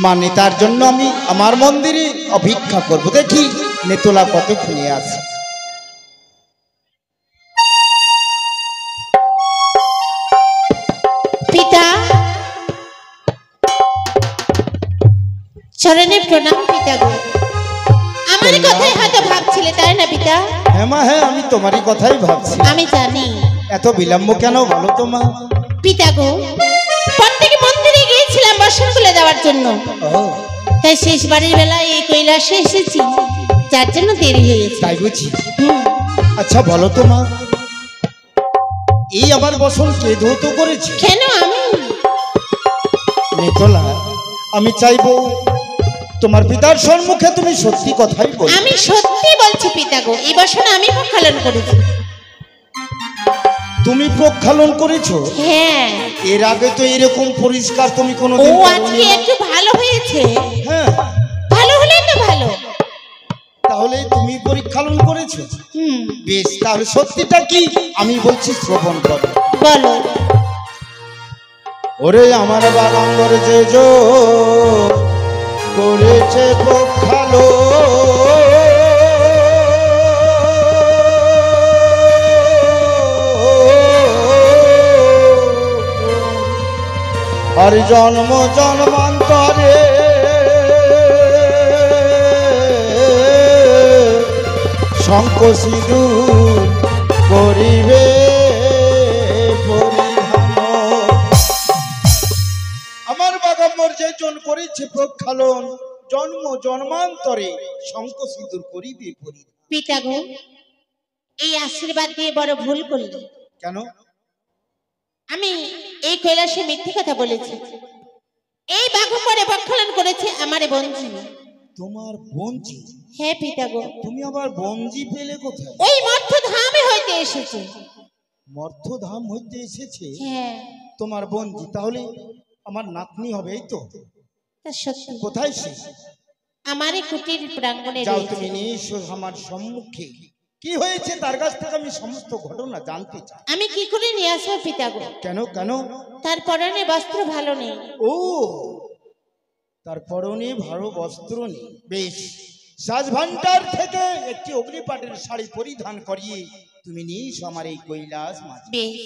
মানে তার জন্য আমি আমার মন্দিরে অপেক্ষা করব, দেখি নেতলা কতক্ষণে আছে। পিতা চরণে প্রণাম। পিতা গো, আমার কথাই হয়তো ভাবছিলে, তাই না পিতা? হ্যাঁ মা, হ্যাঁ আমি তোমারই কথাই ভাবছি। আমি জানি। এত বিলম্ব কেন বলো তো মা? পিতা গো, প্রত্যেক মন্দিরে গিয়েছিলাম বর্ষণ করে দেওয়ার জন্য, তাই শেষবারের বেলায় এই কৈলাসে এসেছি, যার জন্য দেরি হয়েছে। তাই বুঝি? আচ্ছা বলো তো মা, এই আবার বসন কে ধৌত করেছে? কেন আমি? নেতলা, আমি চাইবো তোমার পিতার সম্মুখে তুমি সত্যি কথাই বলো। আমি সত্যি বলছি পিতা গো, এই বর্ষণ আমি প্রক্ষালন করেছি। তুমি প্রক্ষালন করেছো? হ্যাঁ। এর আগে তো এরকম পরিষ্কার তুমি কোনোদিন ও আজকে একটু ভালো হয়েছে। হ্যাঁ, ভালো হলে তো ভালো। তাহলে তুমি পরীক্ষালন করেছো? বেশ, তাহলে সত্যিটা কি আমি বলছি, শ্রবণ করো। বলো। ওরে আমার বাগাঙ্গর যে জো করেছে প্রক্ষালো, আর জন্ম জন্মান্তরে শঙ্খ সিঁদুর করিবে পরিধান। আমার বাগাম্বর যে জন করেছে প্রক্ষালন, জন্ম জন্মান্তরে শঙ্খ সিঁদুর করিবে পরিধান। পিতা গো, এই আশীর্বাদ দিয়ে বড় ভুল করলে। কেন? আমি এই কৈলাসে মিথ্যে কথা বলেছি। এই বাঘম্বরে প্রক্ষালন করেছে আমার বঞ্জি। তোমার বঞ্জি? হ্যাঁ পিতা গো। তুমি আবার বঞ্জি পেলে কোথায়? ওই মর্তধামে হইতে এসেছে। মর্তধাম হইতে এসেছে? হ্যাঁ। তোমার বঞ্জি তাহলে আমার নাতনি হবে, এই তো? তা সত্যি। কোথায় সে? আমারই কুটির প্রাঙ্গণে যাও, রয়েছে। তুমি নিয়ে এসো আমার সম্মুখে। কি হয়েছে তার কাছ থেকে আমি সমস্ত ঘটনা জানতে চাই। আমি কি করে নিয়ে আসবো পিতা গো? কেন কেন? তার পরনে বস্ত্র ভালো নেই। ও, তার পরনে ভালো বস্ত্র নেই। বেশ, সাজভান্ডার থেকে একটি অগ্নিপাটের শাড়ি পরিধান করিয়ে তুমি নিয়ে এসো আমার এই কৈলাস মাঝে। বেশ।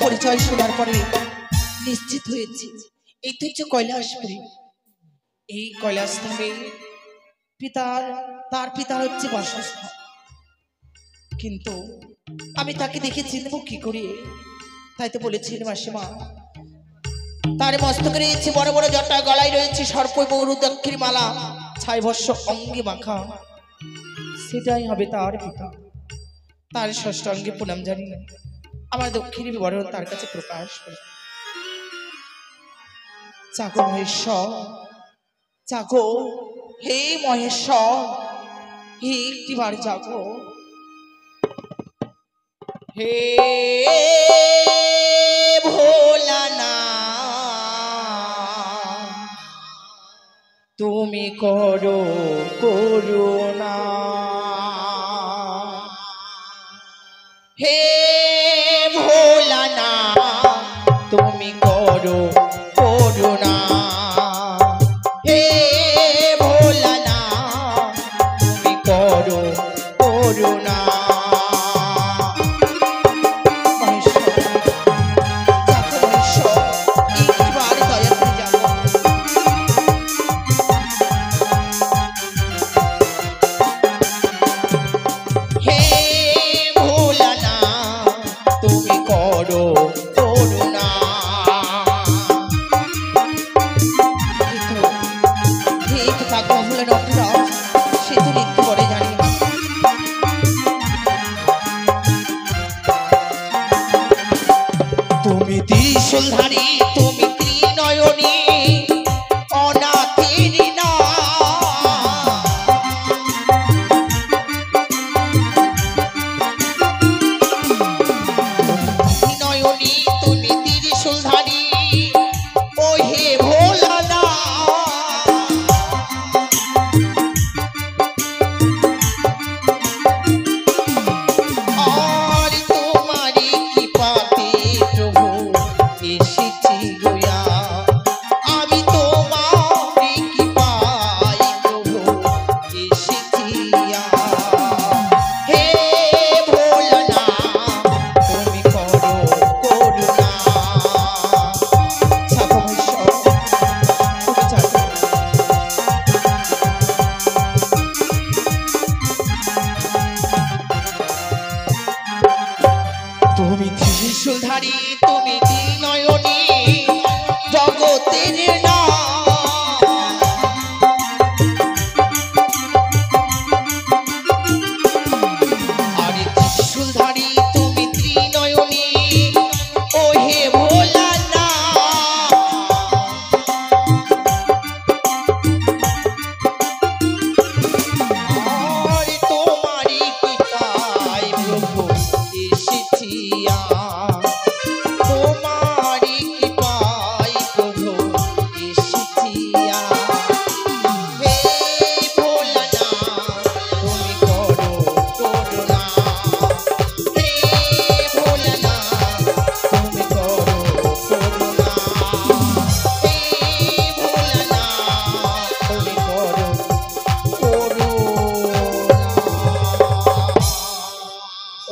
পরিচয় শোনার পরে নিশ্চিত হয়েছি এই তো হচ্ছে কৈলাসপুরী। এই কৈলাস ধামে তার পিতার হচ্ছে বাসস্থান, কিন্তু আমি তাকে দেখে চিনব কি করে? তাই তো বলেছিলেন মাসিমা, তার মস্তকে রয়েছে বড় বড় জটা, গলায় রয়েছে সর্প রুদ্রাক্ষীর মালা, ছাই ভস্য অঙ্গে মাখা, সেটাই হবে তার পিতা। তার ষষ্ঠাঙ্গে প্রণাম জানি আমার দক্ষিণী বিবরণ তার কাছে প্রকাশ করে। চাকো মহেশ্বর, চাকো, হে মহেশ্বর, হে একটিবার জাগো, হে ভোলানাথ, তুমি করো করুণা, হে ভোলানাথ, তুমি করো করুণা, হে ভোলানাথ, তুমি করো করুণা। তুমি ত্রিশূলধারী, তুমি ত্রিনয়নী, অনাথের না, ত্রিনয়নী, তুমি ত্রিশূলধারী, তুমি ত্রিশূলধারী, তুমি নয়নী, জগতের না আরে ত্রিশূলধারী, তুমি ত্রিনয়নী, ও হে ভোলা না আরে তোমারই কৃপায় প্রভু এসেছি তোমারই কৃপায় প্রভু এসেছি হে ভোলা না তুমি করো করুণা হে ভোলা না তুমি করো করুণা হে ভোলা না তুমি করো করুণা।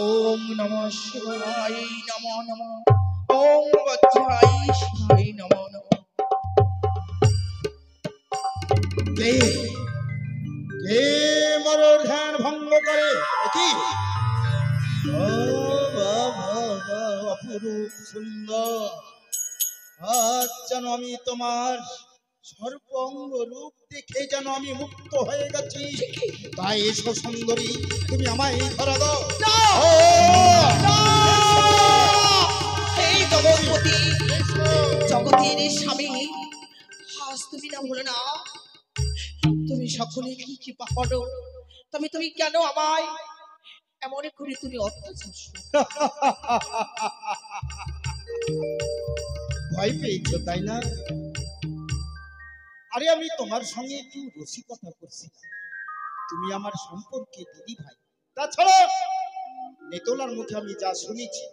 ওম নমঃ শিবায় নমো নমঃ। ওম বজ্রায় শিবায় নমো নমঃ। কে কে মরর ধ্যান ভঙ্গ করে কি অপরূপ সুন্দর। আজ যেন আমি তোমার সর্বঙ্গ রূপ দেখে যেন আমি মুক্ত হয়ে গেছি। তাই এসো সুন্দরী, তুমি আমায় ধরা দাও। ও, এই জগৎপতি জগতের স্বামী, আজ তুমি না ভুলো না তুমি সকলে কি কৃপা করো, তুমি কেন আমায় এমন করে তুমি অত্যাচার ভয় পেয়েছো তাই না? আরে আমি তোমার সঙ্গে একটু রসিকতা করছি। তুমি আমার সম্পর্কে দিদি ভাই, তাছাড়া নেতলার মুখে আমি যা শুনেছি,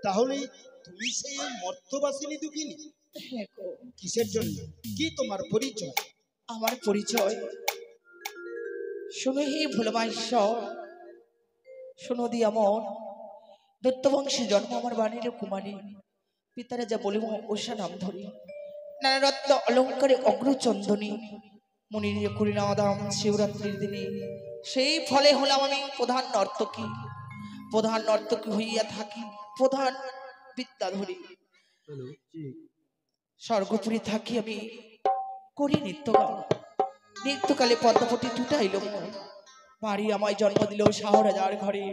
তাহলে তুমি সেই মর্তবাসিনী দুঃখিনী। হ্যাঁ গো, কিসের জন্য? কি তোমার পরিচয়? আমার পরিচয় শোনো হে ভোলবাঈশ্বর, শোনো দি আমার দত্তবংশী জন্ম আমার বাণীর কুমারী, পিতারা যা বলিব ওষা নাম ধরি, নানা রত্ন অলঙ্কারে অগ্রচন্দনী, মনির করি নাদাম শিবরাত্রির দিনে, সেই ফলে হলাম আমি প্রধান নর্তকী হইয়া থাকি, প্রধান বিদ্যাধরী। স্বর্গপুরী থাকি আমি করি নৃত্যগান, নৃত্যকালে পদ্মপতি টুটাইল বাড়ি আমায় জন্ম দিল শাহরাজার ঘরে,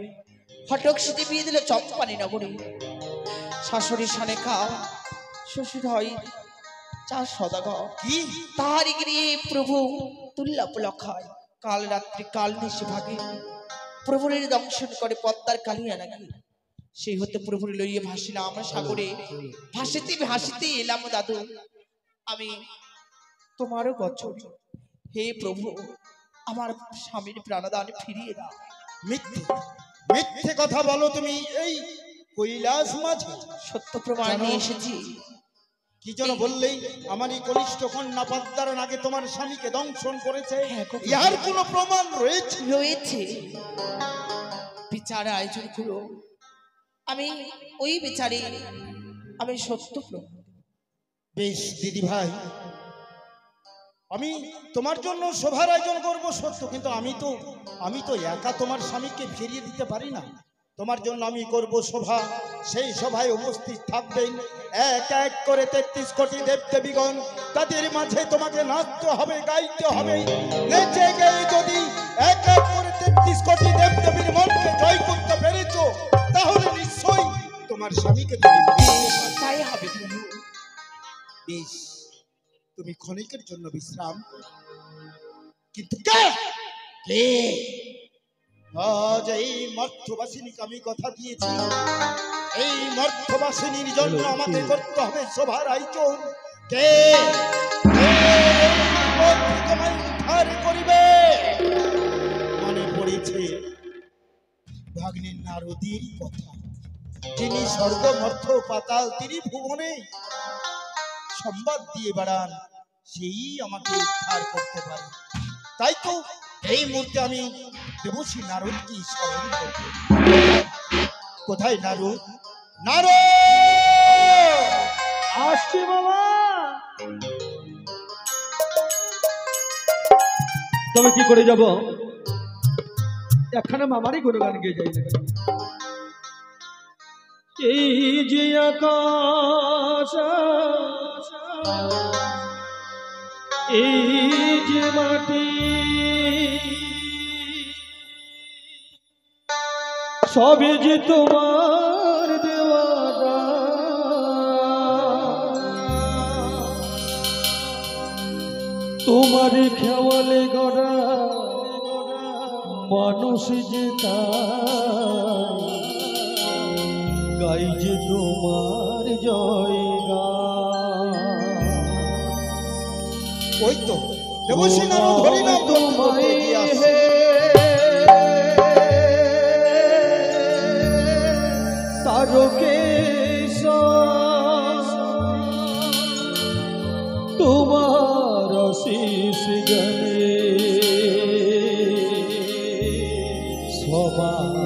হটক সিটি বিয়ে দিল চম্পানি নগরে, শাশুড়ি সানে খা শ্বশুর হয় চার সদাগর, কি তাহারি গিয়ে প্রভু তুল্লাপ লখায়, কাল রাত্রি কাল নিশে ভাগে প্রভুরের দংশন করে পদ্মার কালিয়া নাকি, সেই হতে প্রভুরে লইয়ে ভাসিলাম সাগরে, ভাসিতে ভাসিতে এলাম দাদু আমি তোমারও বচন, হে প্রভু আমার স্বামীর প্রাণদান ফিরিয়ে দাও। মিথ্যে মিথ্যে কথা বলো তুমি এই কৈলাস মাঝে। সত্য প্রমাণ নিয়ে এসেছি। কি যেন বললেই আমার এই কনিষ্ঠ কন্যা পদ্মার আগে তোমার স্বামীকে দংশন করেছে, হ্যাঁ, ইহার কোনো প্রমাণ রয়েছে? রয়েছে, বিচার আয়োজন করো, আমি ওই বিচারে আমি সত্য প্রমাণ। বেশ দিদি ভাই, আমি তোমার জন্য সভার আয়োজন করব সত্য, কিন্তু আমি তো একা তোমার স্বামীকে ফিরিয়ে দিতে পারি না। তোমার জন্য আমি করব সভা, সেই সভায় উপস্থিত থাকবেন এক এক করে 33 কোটি দেবদেবীগণ। তাদের মাঝে তোমাকে নাচতে হবে, গাইতে হবে, নেচে গেয়ে যদি এক এক করে 33 কোটি দেবদেবীর মনকে জয় করতে পেরেছো, তাহলে নিশ্চয়ই তোমার স্বামীকে তুমি তাই হবে প্রভু। বেশ, তুমি ক্ষণিকের জন্য বিশ্রাম করো। কিন্তু কে কে আজ এই মর্ত্যবাসিনীকে আমি কথা দিয়েছি, এই মর্ত্যবাসিনীর জন্য আমাকে করতে হবে সভার আয়োজন। কে কে তোমায় উদ্ধার করিবে? মনে পড়েছে ভাগ্নের নারদীর কথা, যিনি স্বর্গ মর্ত্য পাতাল ত্রিভুবনে সংবাদ দিয়ে বেড়ান, সেই আমাকে উদ্ধার করতে পারে। তাই তো এই মুহূর্তে আমি দেবশ্রী নারদকে স্মরণ করব। কোথায় নারদ? নারদ! আসছি বাবা। তবে কি করে যাব? এখানে মামারই গুণগান গিয়ে যাই না। এই যে আকাশ এই যে মাটি সবই যে তোমার দেওয়া তোমার খেয়ালে গড়া মানুষ যে গাই যে তোমার জয়গান ওই তো দেবসেনার হরিনাম তোমায় এগিয়ে আসছে। তারকেশ তোমার আশিস গনে সবার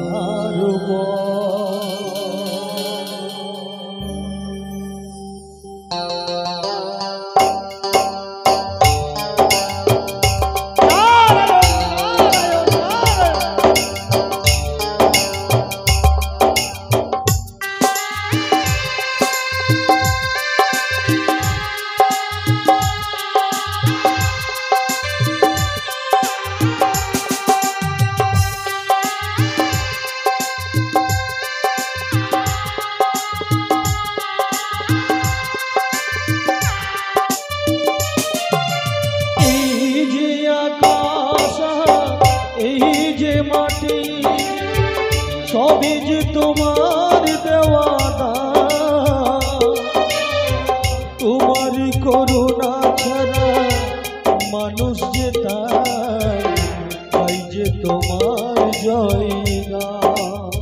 সবই যে তোমার দেওয়া তোমার করুণা ছাড়া মানুষ যে তাই যে তোমার জয়গান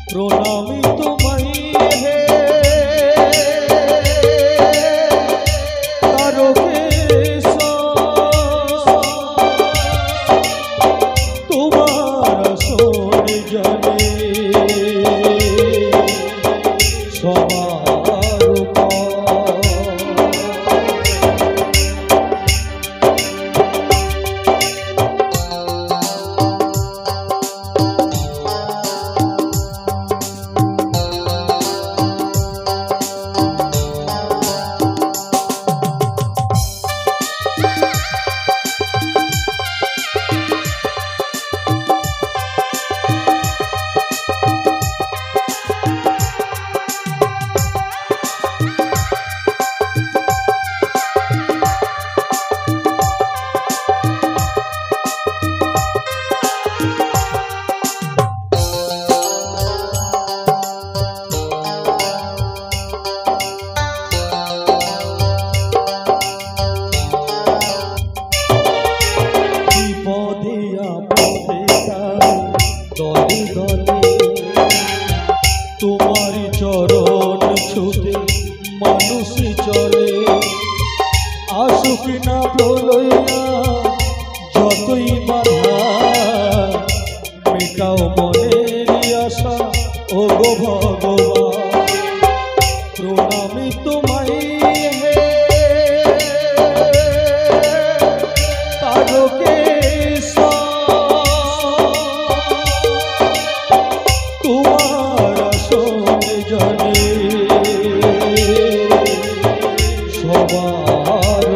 প্রণামী তোমায় হে তারকেশ তোমার সোন জানে সবার দলে দলে তোমার চরণ ছুতে মানুষ চলে আসুক না প্রলয়া যতই বাধা মেটাও মনের আশা ও গো ভগবান প্রণামী তোমায় হে তারকেশ তোমার আসন জানে সবার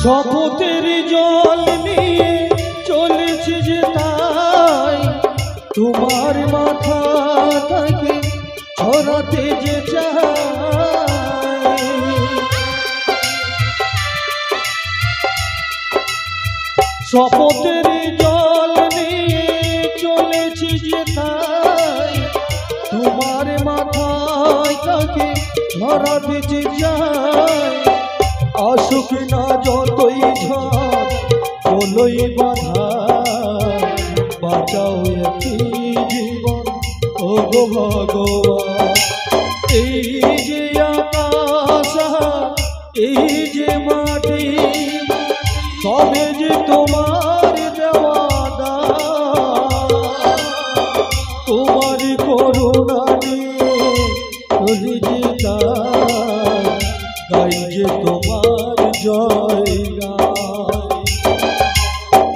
শপথের জল নিয়ে চলেছি যে তাই তোমার মাথা থেকে ছড়াতে যে চাই শপথের জল নিয়ে চলেছি যে তাই তোমার মাথায় থেকে ছড়াতে যে চাই আসুক না যতই ঝড় বলই বাধা, বাঁচাও একটি জীবন ও গো ভগবান। এই যে আকাশ এই যে মাটি সবে যে তোমার দেওয়া দান, তোমার করুণা নিয়ে চলি যে তার, গাই যে তোমার জয় গান।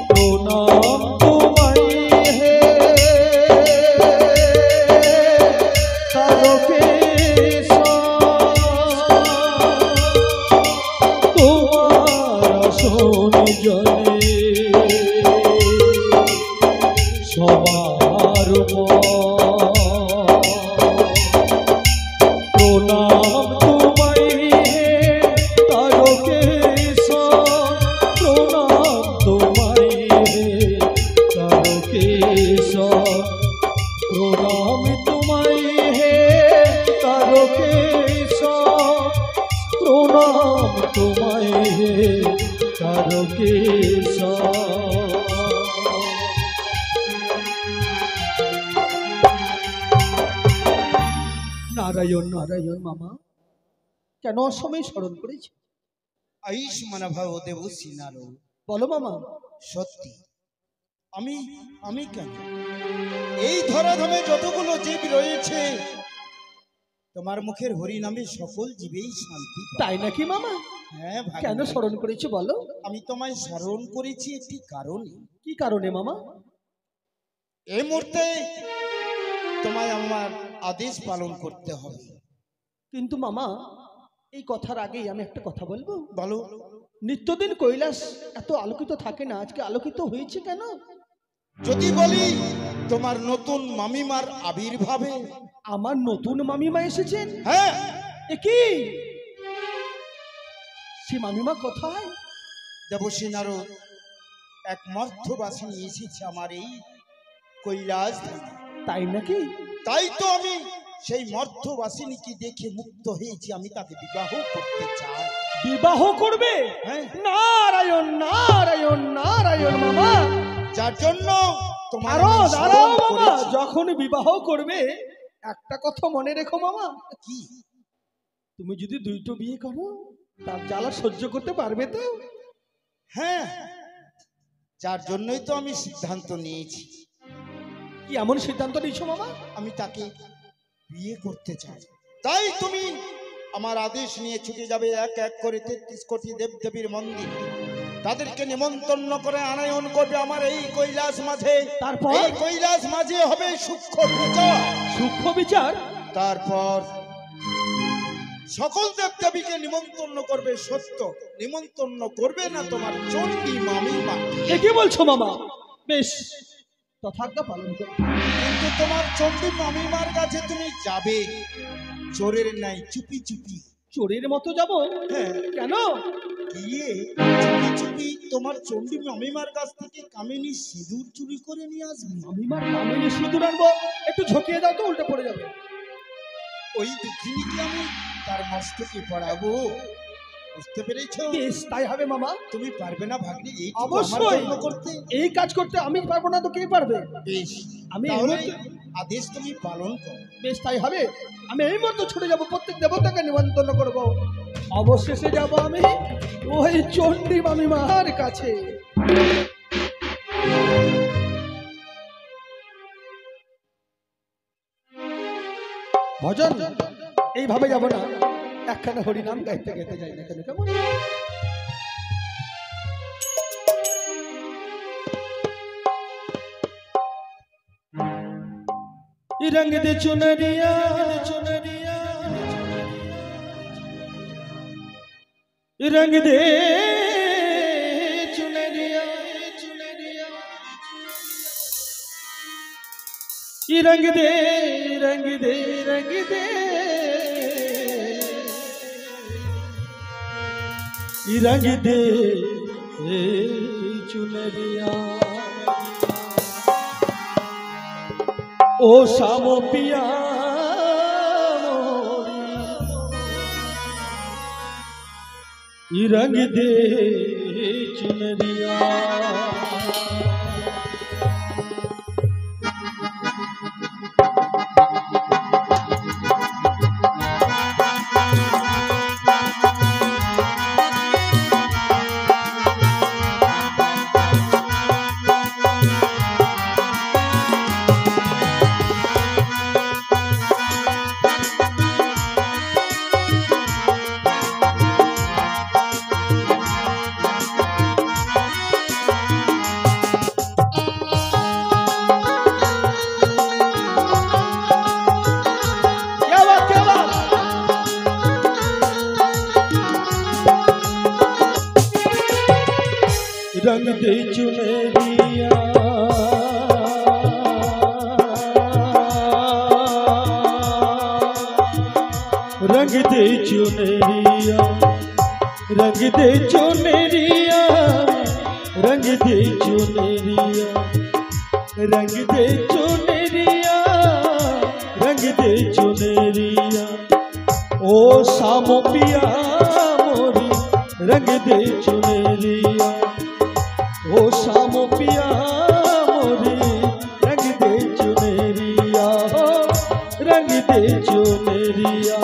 প্রণাম তোমায় হে তোমার আসন জনে সবার প্রণাম তোমায় হে তারকেশ্বর, প্রণাম তোমায় হে তারকেশ্বর, প্রণাম তোমায় হে তারকেশ্বর, প্রণাম তোমায় হে তারকেশ্বর। নারায়ণ নারায়ণ মামা, কেন অসময়ে স্মরণ করেছি? আয়ুষ্মান ভব দেবশ্রী নারদ। বলো মামা। সত্যি আমি আমি কেন এই ধরাধামে যতগুলো জীব রয়েছে তোমার মুখের হরি নামে সকল জীবেই শান্তি পায়। তাই নাকি মামা? হ্যাঁ ভাই। কেন স্মরণ করেছি বলো? আমি তোমায় স্মরণ করেছি একটি কারণে। কি কারণে মামা? এই মুহূর্তে তোমায় আমার আদেশ পালন করতে হবে। কিন্তু মামা এই কথার আগেই আমি একটা কথা বলবো। বলো। নিত্যদিন কৈলাস এত আলোকিত থাকে না, আজকে আলোকিত হয়েছে কেন? যদি বলি তোমার নতুন মামিমার আবির্ভাবে। আমার নতুন মামিমা এসেছেন? হ্যাঁ। এ কি? সে মামিমা কোথায়? দেবশ্রী নারদ, এক মর্ত্যবাসিনী এসেছে আমার এই কৈলাস ধামে। তাই নাকি? তাই তো আমি সেই মর্ত্যবাসিনীকে দেখে মুক্ত হয়েছি, আমি তাকে বিবাহ করতে চাই। বিবাহ করবে? হ্যাঁ। নারায়ণ নারায়ণ নারায়ণ মামা। যার জন্য তোমার দাঁড়াও মামা, যখন বিবাহ করবে একটা কথা মনে রেখো মামা। কি? তুমি যদি দুইটো বিয়ে করো তার জ্বালা সহ্য করতে পারবে তো? হ্যাঁ, যার জন্যই তো আমি সিদ্ধান্ত নিয়েছি। কি এমন সিদ্ধান্ত নিয়েছো মামা? আমি তাকে বিয়ে করতে চাই। তাই তুমি আমার আদেশ নিয়ে ছুটে যাবে এক এক করে 33 কোটি দেবদেবীর মন্দির, তাদেরকে নিমন্ত্রণ করে আনায়ন করবে আমার এই কৈলাস মাঝে। তারপর এই কৈলাস মাঝে হবে সূক্ষ্ম বিচার। সূক্ষ্ম বিচার? তারপর সকল দেবদেবীকে নিমন্ত্রণ করবে, সত্য নিমন্ত্রণ করবে না তোমার চণ্ডী মামিমা। কি বলছো মামা? বেশ, তথাজ্ঞা পালন করো। কিন্তু তোমার চণ্ডী মামিমার কাছে তুমি যাবে চোরের ন্যায় চুপি চুপি। চোরের মতো যাবো? হ্যাঁ। কেন? গিয়ে চুপি চুপি তোমার চণ্ডী মামিমার কাছ থেকে কামিনী সিঁদুর চুরি করে নিয়ে আসবে। মামিমার কামিনী সিঁদুর আনবো? একটু ঝুঁকিয়ে দাও তো, উল্টে পড়ে যাবে। ওই দুঃখিনীকে আমি তার মস্তকে পড়াবো, বুঝতে পেরেছো? বেশ, তাই হবে মামা। তুমি পারবে না ভাগ্নি এই অবশ্যই করতে? এই কাজ করতে আমি পারবো না তো কে পারবে? বেশ, আমি তাহলে আদেশ তুমি পালন করো। বেশ, তাই হবে। আমি এই মুহূর্তে ছুটে যাবো, প্রত্যেক দেবতাকে নিমন্ত্রণ করবো। অবশেষে যাব আমি ওই চণ্ডী মামিমার কাছে। ভজন এইভাবে যাব না, একখানা হরিনাম গাইতে গাইতে যাই না কেন? কেমন? रंग दे चुनरिया चुनरिया, रंग दे चुनरिया चुनरिया, रंग दे रंग दे रंग दे, रंग दे चुनरिया। ओ शामो पिया रंग दे चुनरिया रंग दे चुनरिया रंग दे चुनरिया रंग दे चुनरिया रंग दे चुनरिया रंग दे चुनरिया रंग दे चुनरिया ओ सामो पिया मोरी रंग दे चुनरिया ओ सामो पिया मोरी रंग दे चुनरिया रंग दे चुनरिया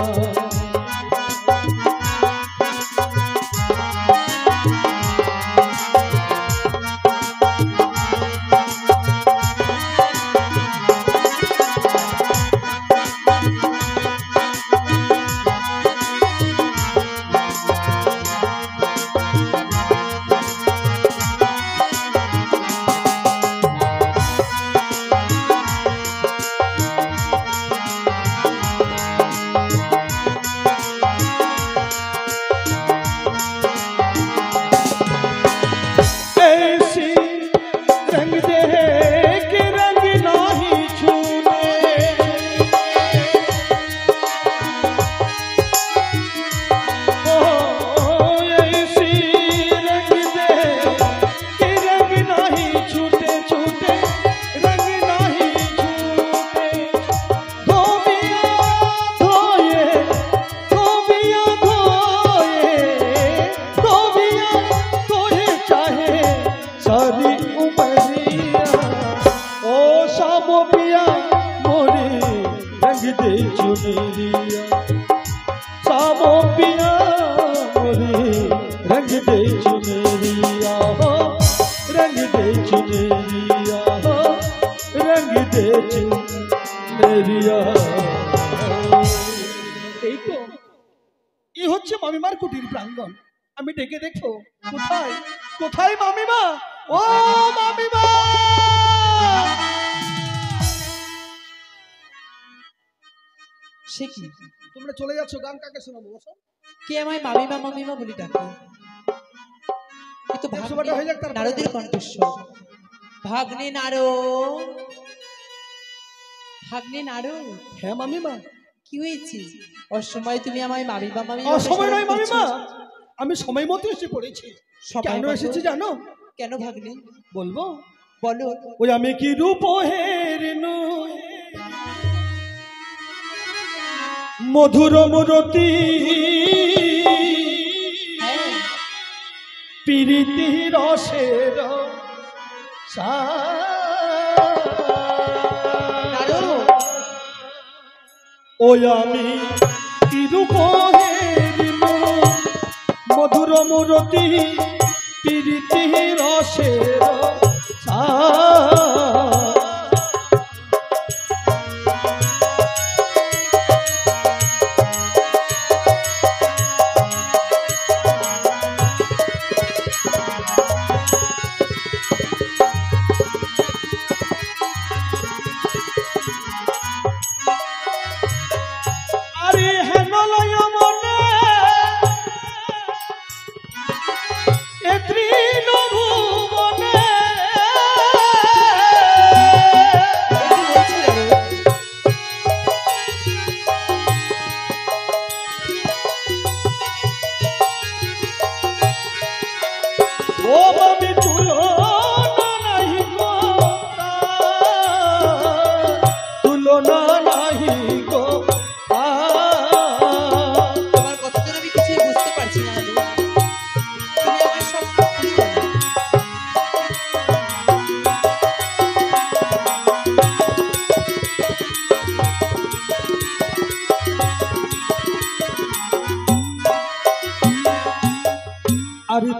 सामो पिया मोरी रंग दे चुनरिया रंग दे चुनरिया रंग दे चुनरिया এই তো এই হচ্ছে মামিমার কুটির প্রাঙ্গণ আমি ডেকে দেখো কোথায় কোথায় মামিমা ও মামিমা সে কি তোমরা চলে যাচ্ছ গান কাকে শোনাবো বসো কে আমায় মামিমা মামিমা বলি ডাকে এই তো সবাটা হয়ে যাক তার নারদের কণ্ঠস্বর ভাগ্নে নারো ভাগ্নে নারো হ্যাঁ মামিমা কি হয়েছে অসময় তুমি আমায় মামিমা মামিমা অসময় নয় মামিমা আমি সময় মতো এসে পড়েছি কেন এসেছি জানো কেন ভাগ্নে বলবো বলো ওই আমি কি রূপ হেরিনু মধুর মুরতি প্রীতি রসের ওই আমি কি রূপ হেরিনু মধুর মুরতি প্রীতি রসের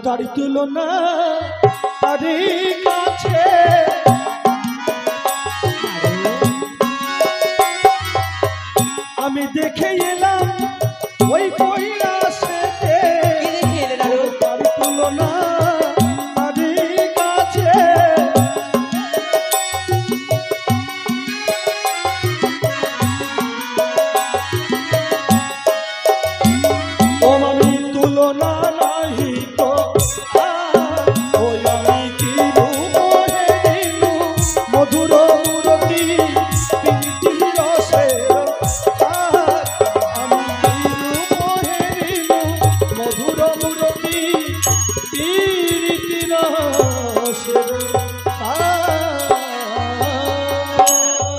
তারি তুলনা তারি কাছে আমি দেখে এলাম ওই কৈলাসেতে কি দেখে এলেন আরো? তারি তুলনা তারি কাছে ও মামি তুলনা নাহি তো ওই আমি কি মোহে দিলু মধুর মূরতি প্রীতি রসের আমি কি মোহে দিলু মধুর মূরতি প্রীতি রসের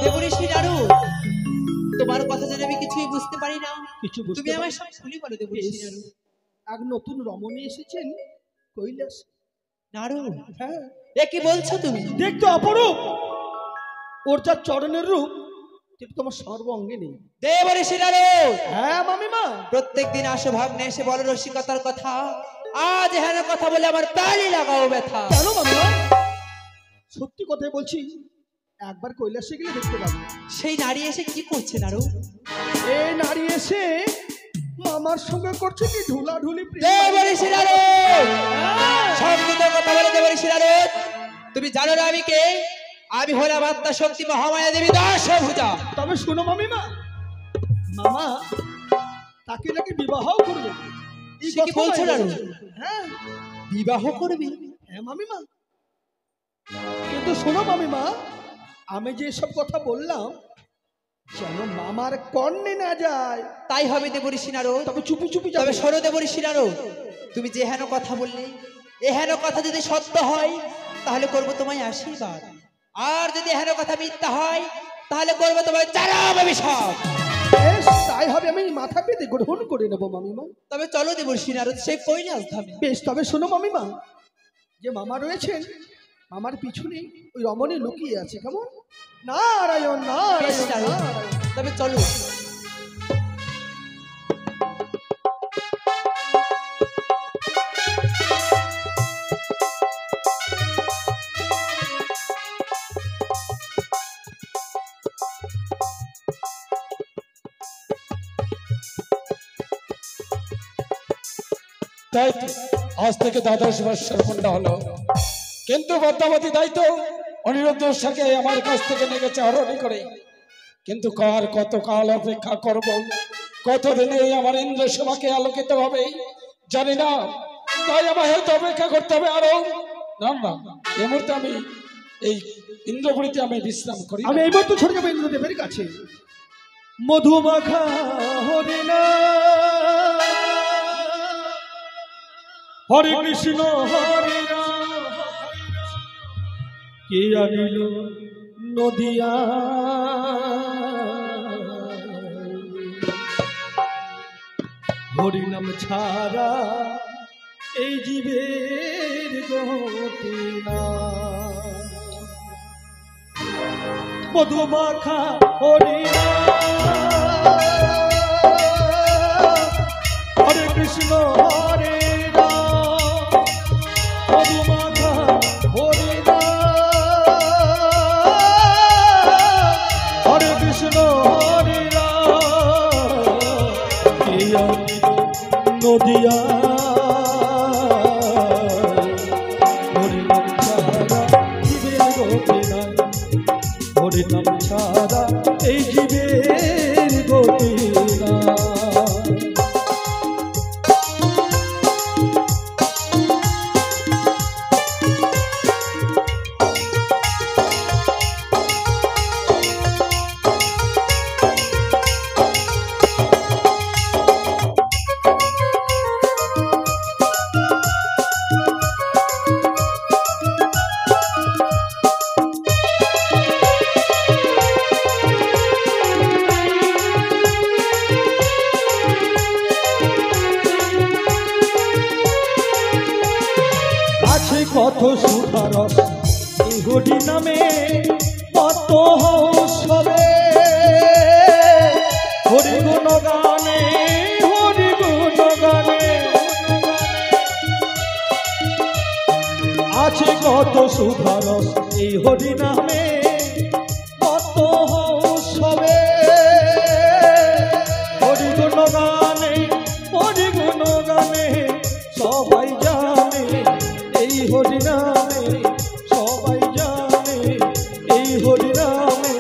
দেবঋষি নারদ, তোমার কথা যেন আমি কিছুই বুঝতে পারি না। কিছু বুঝতে তুমি আমার পারি- সব খুলি বলো দেবঋষি নারদ। এক নতুন রমণী এসেছেন কৈলাস। নারদ, হ্যাঁ, এ কি বলছো তুমি? দেখতে অপরূপ, ওর যা চরণের রূপ সেটা তোমার সর্বাঙ্গে নেই। দেবঋষি নারদ, হ্যাঁ মামিমা, প্রত্যেক দিন আসো ভাগ্নে এসে বলো রসিকতার কথা, আজ হ্যাঁ কথা বলে আমার তালি লাগাও ব্যথা। কেন মামিমা? সত্যি কথাই বলছি, একবার কৈলাসে গেলে দেখতে পাবো। সেই নারী এসে কি করছে নারদ? এই নারী এসে মামার সঙ্গে করছে কি ঢুলাঢুলি প্রেম। দেবঋষি নারদ, সংযত কথা বলে দেবঋষি নারদ, তুমি জানো না আমি কে? আমি হলাম আত্মা শক্তি মহামায়া দেবী দশভুজা। তবে শোনো মামিমা, মামা তাকে নাকি বিবাহ করবে। এই সে কি কথা বলছো নয় নারদ? বলছে। হ্যাঁ বিবাহ করবি? হ্যাঁ মামিমা, কিন্তু শোনো মামিমা, আমি যে সব কথা বললাম যেন মামার কর্ণে না যায়। তাই হবে দেবঋষি নারদ। তবে চুপি চুপি তবে যাবে। শোনো দেবঋষি নারদ, তুমি যে হেন কথা বললে, এ হেন কথা যদি সত্য হয় তাহলে করবো তোমায় আশীর্বাদ, আর যদি হেন কথা মিথ্যা হয় তাহলে করবো তোমায় চরম অভিশাপ। বেশ, তাই হবে, আমি মাথা পেতে গ্রহণ করে নেবো মামিমা। তবে চলো দেবঋষি নারদ সেই কৈলাস ধামে। বেশ, তবে শোনো মামিমা, যে মামা রয়েছেন মামার পিছনে ওই রমণী লুকিয়ে আছে। কেমন? নারায়ণ বেশ নারায়ণ নারদ, নারায়ণ। তবে চলো। তাই তো আজ থেকে দ্বাদশ বৎসর পূর্ণ হলো, কিন্তু পদ্মাবতী দায়িত্ব অনিরুদ্ধ সাকে আমার কাছ থেকে নিয়ে গেছে হরণি করে। কিন্তু কার কত কাল অপেক্ষা করব, কতদিনে আমার ইন্দ্র সভাকে আলোকিত হবে জানি না, তাই আমার হয়তো অপেক্ষা করতে হবে আরো। না না, এই মুহূর্তে আমি এই ইন্দ্রপুরীতে আমি বিশ্রাম করি। আমি এইবার তো ছড়ে যাবো ইন্দ্রদেবের কাছে। মধুমাখা হরিণা হরে কৃষ্ণ হরে রাম কে আনিল নদিয়া হরিনাম ছাড়া এই জীবের গতি না। মধুমাখা হরিণা হরে কৃষ্ণ হরে রাম মধুমাখা হরিণা হরে কৃষ্ণ হরে রাম নদিয়া হরিনাম ছাড়া জীবের গতি নাই, হরিনাম ছাড়া এই জীবের গতি না। আছে কত সুধারস এই হরি নামে, কত হৌসবে হরি গুণ গানে, হরি গুণ গানে। কত সুধারস এই হরি নামে, কত হবে হরি গুণ গানে, হরি গুণ গানে সবাই জানে এই হরি নামে, সবাই জানে এই হরি নামে।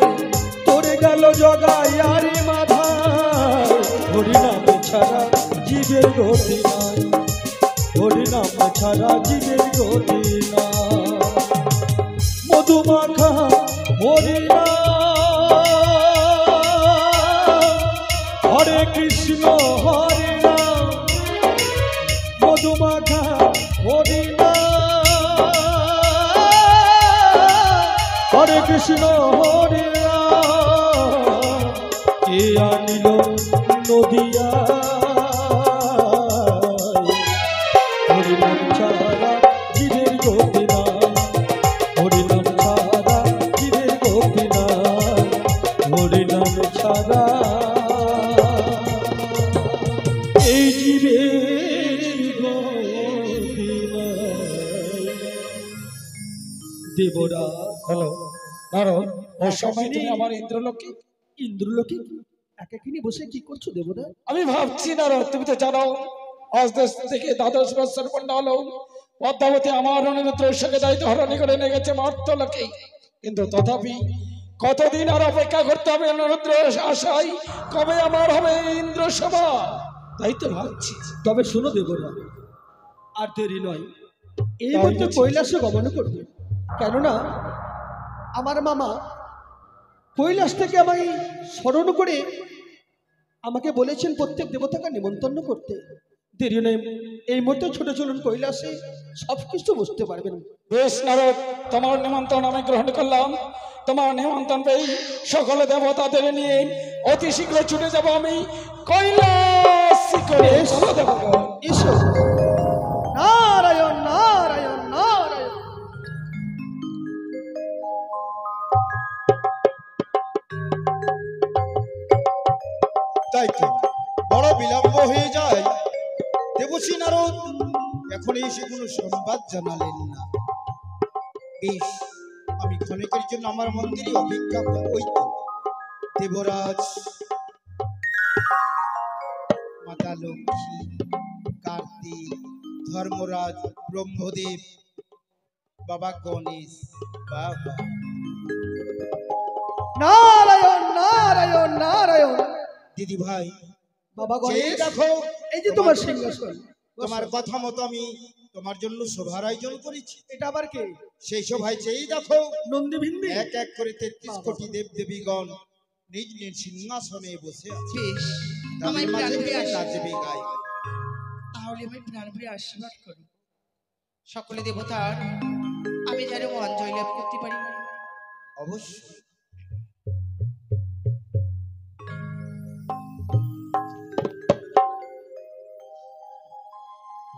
তোরে গেল জগাই আরে মাধাই, হরি নামে ছাড়া জীবের গতি নাই, হরি নাম ছাড়া জীবের গতি নাই। মধুমাখা হরি নাম, হরে কৃষ্ণ হরে রাম, মধুমাখা হরি নাম, হরে কৃষ্ণ হরে রাম। কে আনিল নদিয়া হরিনাম ছাড়া জীবের গতি নাই, হরিনাম ছাড়া জীবের গতি নাই, হরিনাম ছাড়া এই জীবের গতি নাই। দেবরা হলো নারদ, ও সময় তুমি আমার ইন্দ্রলোকে। ইন্দ্রলোকে একাকিনী বসে কি করছো দেবরা? আমি ভাবছি নারদ, তুমি তো জানো আজ দেশ থেকে দ্বাদশ বৎসর পূর্ণ হলো, পদ্মাবতী আমার অনুরুদ্রের সঙ্গে দায়িত্ব হরণি করে নিয়ে গেছে মর্তলোকে। কিন্তু তথাপি কতদিন আর অপেক্ষা করতে হবে অনুরুদ্রের আশায়, কবে আমার হবে ইন্দ্র সভা, তাই তো ভাবছি। তবে শোনো দেবরা, আর দেরি নয়, এই মুহূর্তে কৈলাসে গমন করবে। কেননা আমার মামা কৈলাস থেকে আমায় স্মরণ করে আমাকে বলেছেন প্রত্যেক দেবতাকে নিমন্ত্রণ করতে। দেরি নয়, এই মুহূর্তে ছোট চলুন কৈলাসে, সব কিছু বুঝতে পারবেন। বেশ নারদ, তোমার নিমন্ত্রণ আমি গ্রহণ করলাম। তোমার নিমন্ত্রণ পেয়ে সকল দেবতাদের নিয়ে অতি শীঘ্র ছুটে যাব আমি কৈলাস শিখরে। চলো দেবগণ। এসো। নারায়ণ নারায়ণ নারায়ণ। তাই তো বড় বিলম্ব হয়ে যায়। দেবশ্রী নারদ এখন এসে কোনো সংবাদ জানালেন না। বেশ, আমি ক্ষণিকের জন্য আমার মন্দিরে অপেক্ষা করবই। তো দেবরাজ, মাতা লক্ষ্মী, কার্তিক, ধর্মরাজ, ব্রহ্মদেব, বাবা গণেশ, বাবা নারায়ণ নারায়ণ নারায়ণ। দিদি ভাই, বাবা এই গণেশ, দেখো এই যে তোমার সিংহাসন। তোমার কথা মতো আমি তোমার জন্য সভার আয়োজন করেছি। এটা আবার কে? সেই সভায় চেয়ে দেখো নন্দী ভিন্দি। এক এক করে 33 কোটি দেব দেবীগণ নিজ নিজ সিংহাসনে বসে আছে। বেশ, তাদের আমায় মাঝে প্রাণ ভরে নাচবে গাইবে। তাহলে আমি প্রাণ ভরে আশীর্বাদ করি সকলে দেবতার, আমি যেন মন জয়লাভ করতে পারি। অবশ্যই।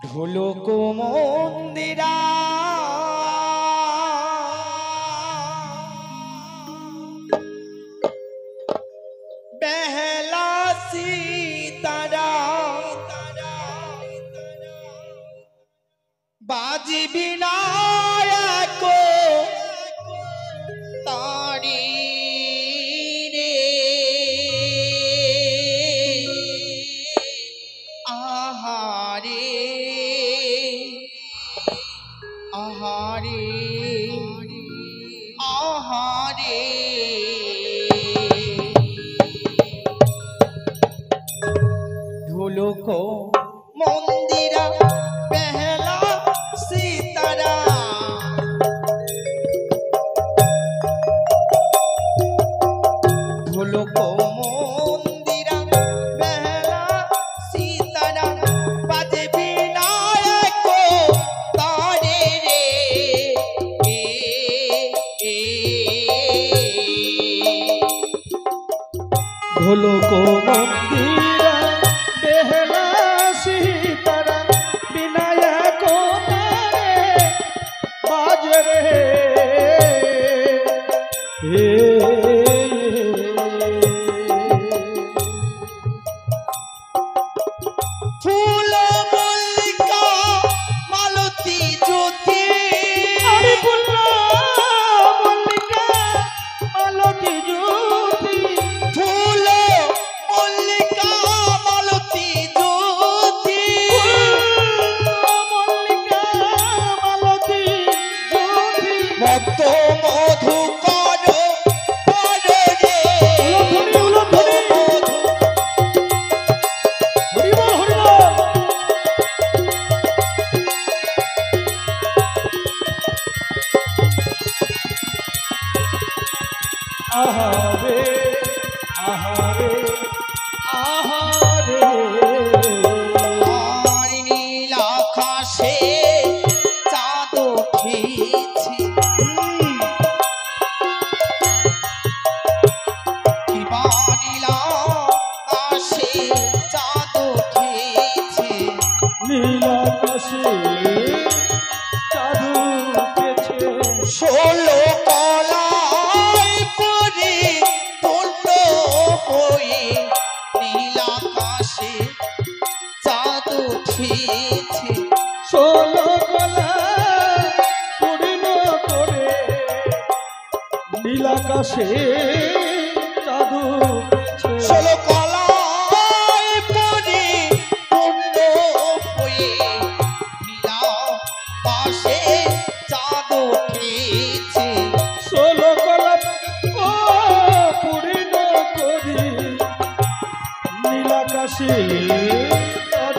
ঢোলক মন্দিরা বেহলা সীতারা বাজি বিনায়ক তারি রে আহারে আহারে আহারে ঢোলক মন্দিরা বেহলা সীতারা আহারে আহারে আহারে আর নীল আকাশে চাঁদ উঠেছে কিবা নীল আকাশে চাঁদ উঠেছে নীল আকাশে চাঁদ উঠেছে 16 কলায় পরে পূর্ণ হয়ে নীল আকাশে চাঁদ উঠেছে 16 কলা পূর্ণ করে নীল আকাশে চাঁদ উঠেছে 16 কলায় পরে পূর্ণ হয়ে নীল আকাশে চাঁদ উঠেছে 16 কলা পূর্ণ করি নীল আকাশে চাঁদ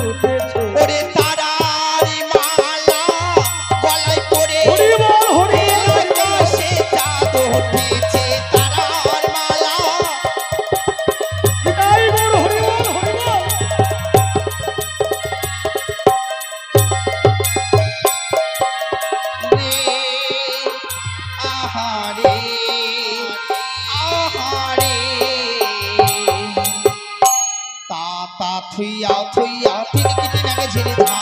উঠেছে ওরে তারার মালা গলায় পরে হরি বল হরি নীল আকাশে চাঁদ উঠেছে তারার মালা নিতাই গৌর হরি বল হরি বল রে আহারে আহারে তা থুইয়া থুইয়া টিকিটি নাগে ঝিরে ধা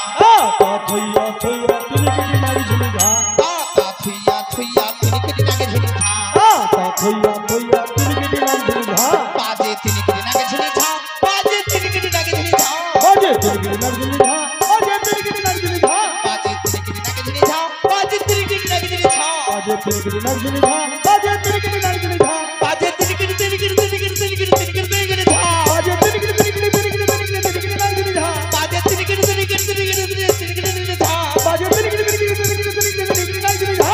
তা থইয়া থইয়া তুমি কি নারী ঝুলি ধা তা থুইয়া থুইয়া টিকিটি নাগে ঝিরে ধা তা থইয়া থইয়া তুমি কি নারী ঝুলি ধা বাজে টিকিটি নাগে ঝিরে ধা বাজে টিকিটি নাগে ঝিরে ধা বাজে তুমি কি নারী ঝুলি ধা বাজে তুমি কি নারী ঝুলি ধা বাজে টিকিটি নাগে ঝিরে ধা বাজে টিকিটি নাগে ঝিরে ধা বাজে তুমি কি নারী ঝুলি ধা বাজে তুমি কি নারী ঝুলি ধা বাজে টিকিটি টিকিটি টিকিটি টিকিটি টিকিটি ধা বাজে তুমি কি নারী ঝুলি ধা বাজে টিকিটি টিকিটি টিকিটি ধা বাজে তুমি কি নারী ঝুলি ধা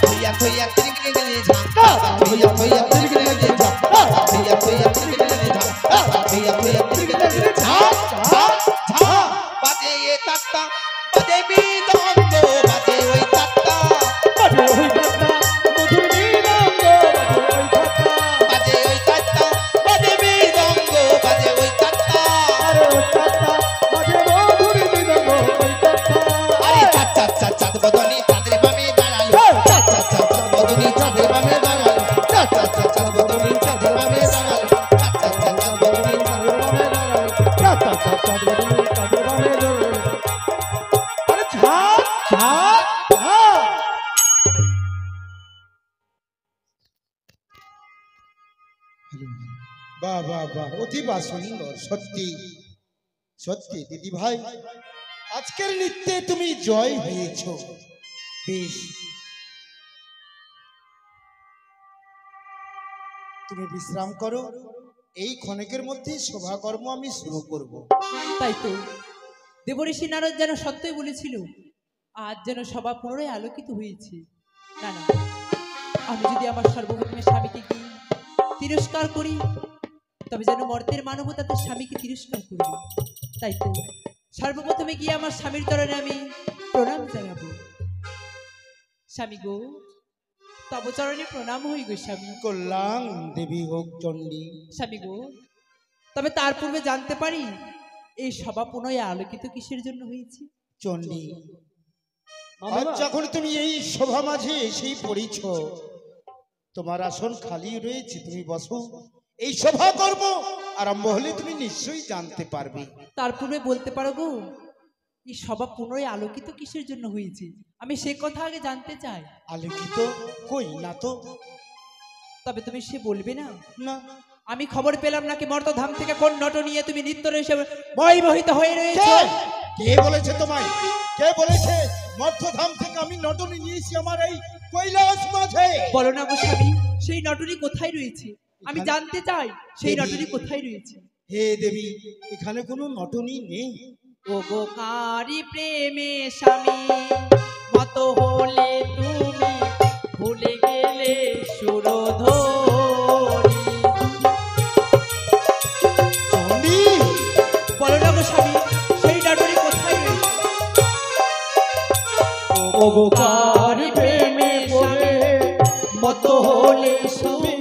থইয়া থইয়া টিকিটি নাগে ঝিরে ধা থইয়া থইয়া টিকিটি নাগে ঝিরে ধা থইয়া থইয়া টিকিটি নাগে ঝিরে ধা থইয়া থইয়া টিকিটি নাগে ঝিরে ধা ধা বাজে এ তাত্তা বাজে বিদঙ্গ বাজে ওই তাত্তা বাজে ওই কাটা মধুর নিরঙ্গ বাজে ওই কাটা বাজে ওই তাত্তা বাজে বিদঙ্গ বাজে ওই তাত্তা আরে ওই কাটা বাজে মধুর নিরঙ্গ ওই কাটা আরে চাচা চাচা বদনি চাঁদের বামে দাঁড়ালো চাচা চাচা বদনি চাঁদের বামে দাঁড়ালো চাচা চাচা বদনি চাঁদের বামে দাঁড়ালো চাচা চাচা বদনি চাঁদের বামে দাঁড়ালো চাচা চাচা বদনি চাঁদের বামে দাঁড়ালো আরে ঝাড় ঝাড় ঝাড় বাহ বাহ বাহ অতিবা সুন্দর সত্যি সত্যি দিদি ভাই আজকের নৃত্যে তুমি জয় হয়েছ বেশ তুমি বিশ্রাম করো এই ক্ষণিকের মধ্যে সভাকর্ম আমি শুরু করব তাই তো দেবঋষি নারদ যেন সত্যই বলেছিল আজ যেন সভা পুনরায় আলোকিত হয়েছে না না আমি যদি আমার সর্বপ্রথমে স্বামীকে গিয়ে তিরস্কার করি তবে যেন মর্তের মানবতাতে স্বামীকে তিরস্কার করব তাই তো সর্বপ্রথমে গিয়ে আমার স্বামীর চরণে আমি প্রণাম জানাবো স্বামী গো তব চরণে প্রণাম হই গো স্বামী কল্যাণ দেবী হোক চণ্ডী স্বামী গো তবে তার পূর্বে জানতে পারি এই সভা পুনরায় আলোকিত কিসের জন্য হয়েছে চণ্ডী আজ যখন তুমি এই সভা মাঝে এসেই পড়েছ তোমার আসন খালি রয়েছে তুমি বসো এই সভা কর্ম আরম্ভ হলে তুমি নিশ্চয়ই জানতে পারবে তার পূর্বে বলতে পারো গো এই সভা পুনরায় আলোকিত কিসের জন্য হয়েছে আমি সে কথা আগে জানতে চাই আলোকিত কই না তো তবে তুমি সে বলবে না না আমি খবর পেলাম নাকি মর্তধাম থেকে কোন নট নিয়ে তুমি নৃত্য হিসেবে মহিমোহিত হয়ে রয়েছে কে বলেছে তোমায় কে বলেছে মধ্যধাম থেকে আমি নটনি নিয়েছি আমার এই কৈলাস মাঝে বলো না গো স্বামী সেই নটনি কোথায় রয়েছে আমি জানতে চাই সেই নটনি কোথায় রয়েছে হে দেবী এখানে কোনো নটনি নেই ও গো কারি প্রেমে স্বামী মত হলে তুমি ভুলে গেলে সুরধরি চণ্ডী বলো না গো স্বামী সেই নটনি কোথায় রয়েছে ও গো কার প্রেমে পড়ে মত হলে তুমি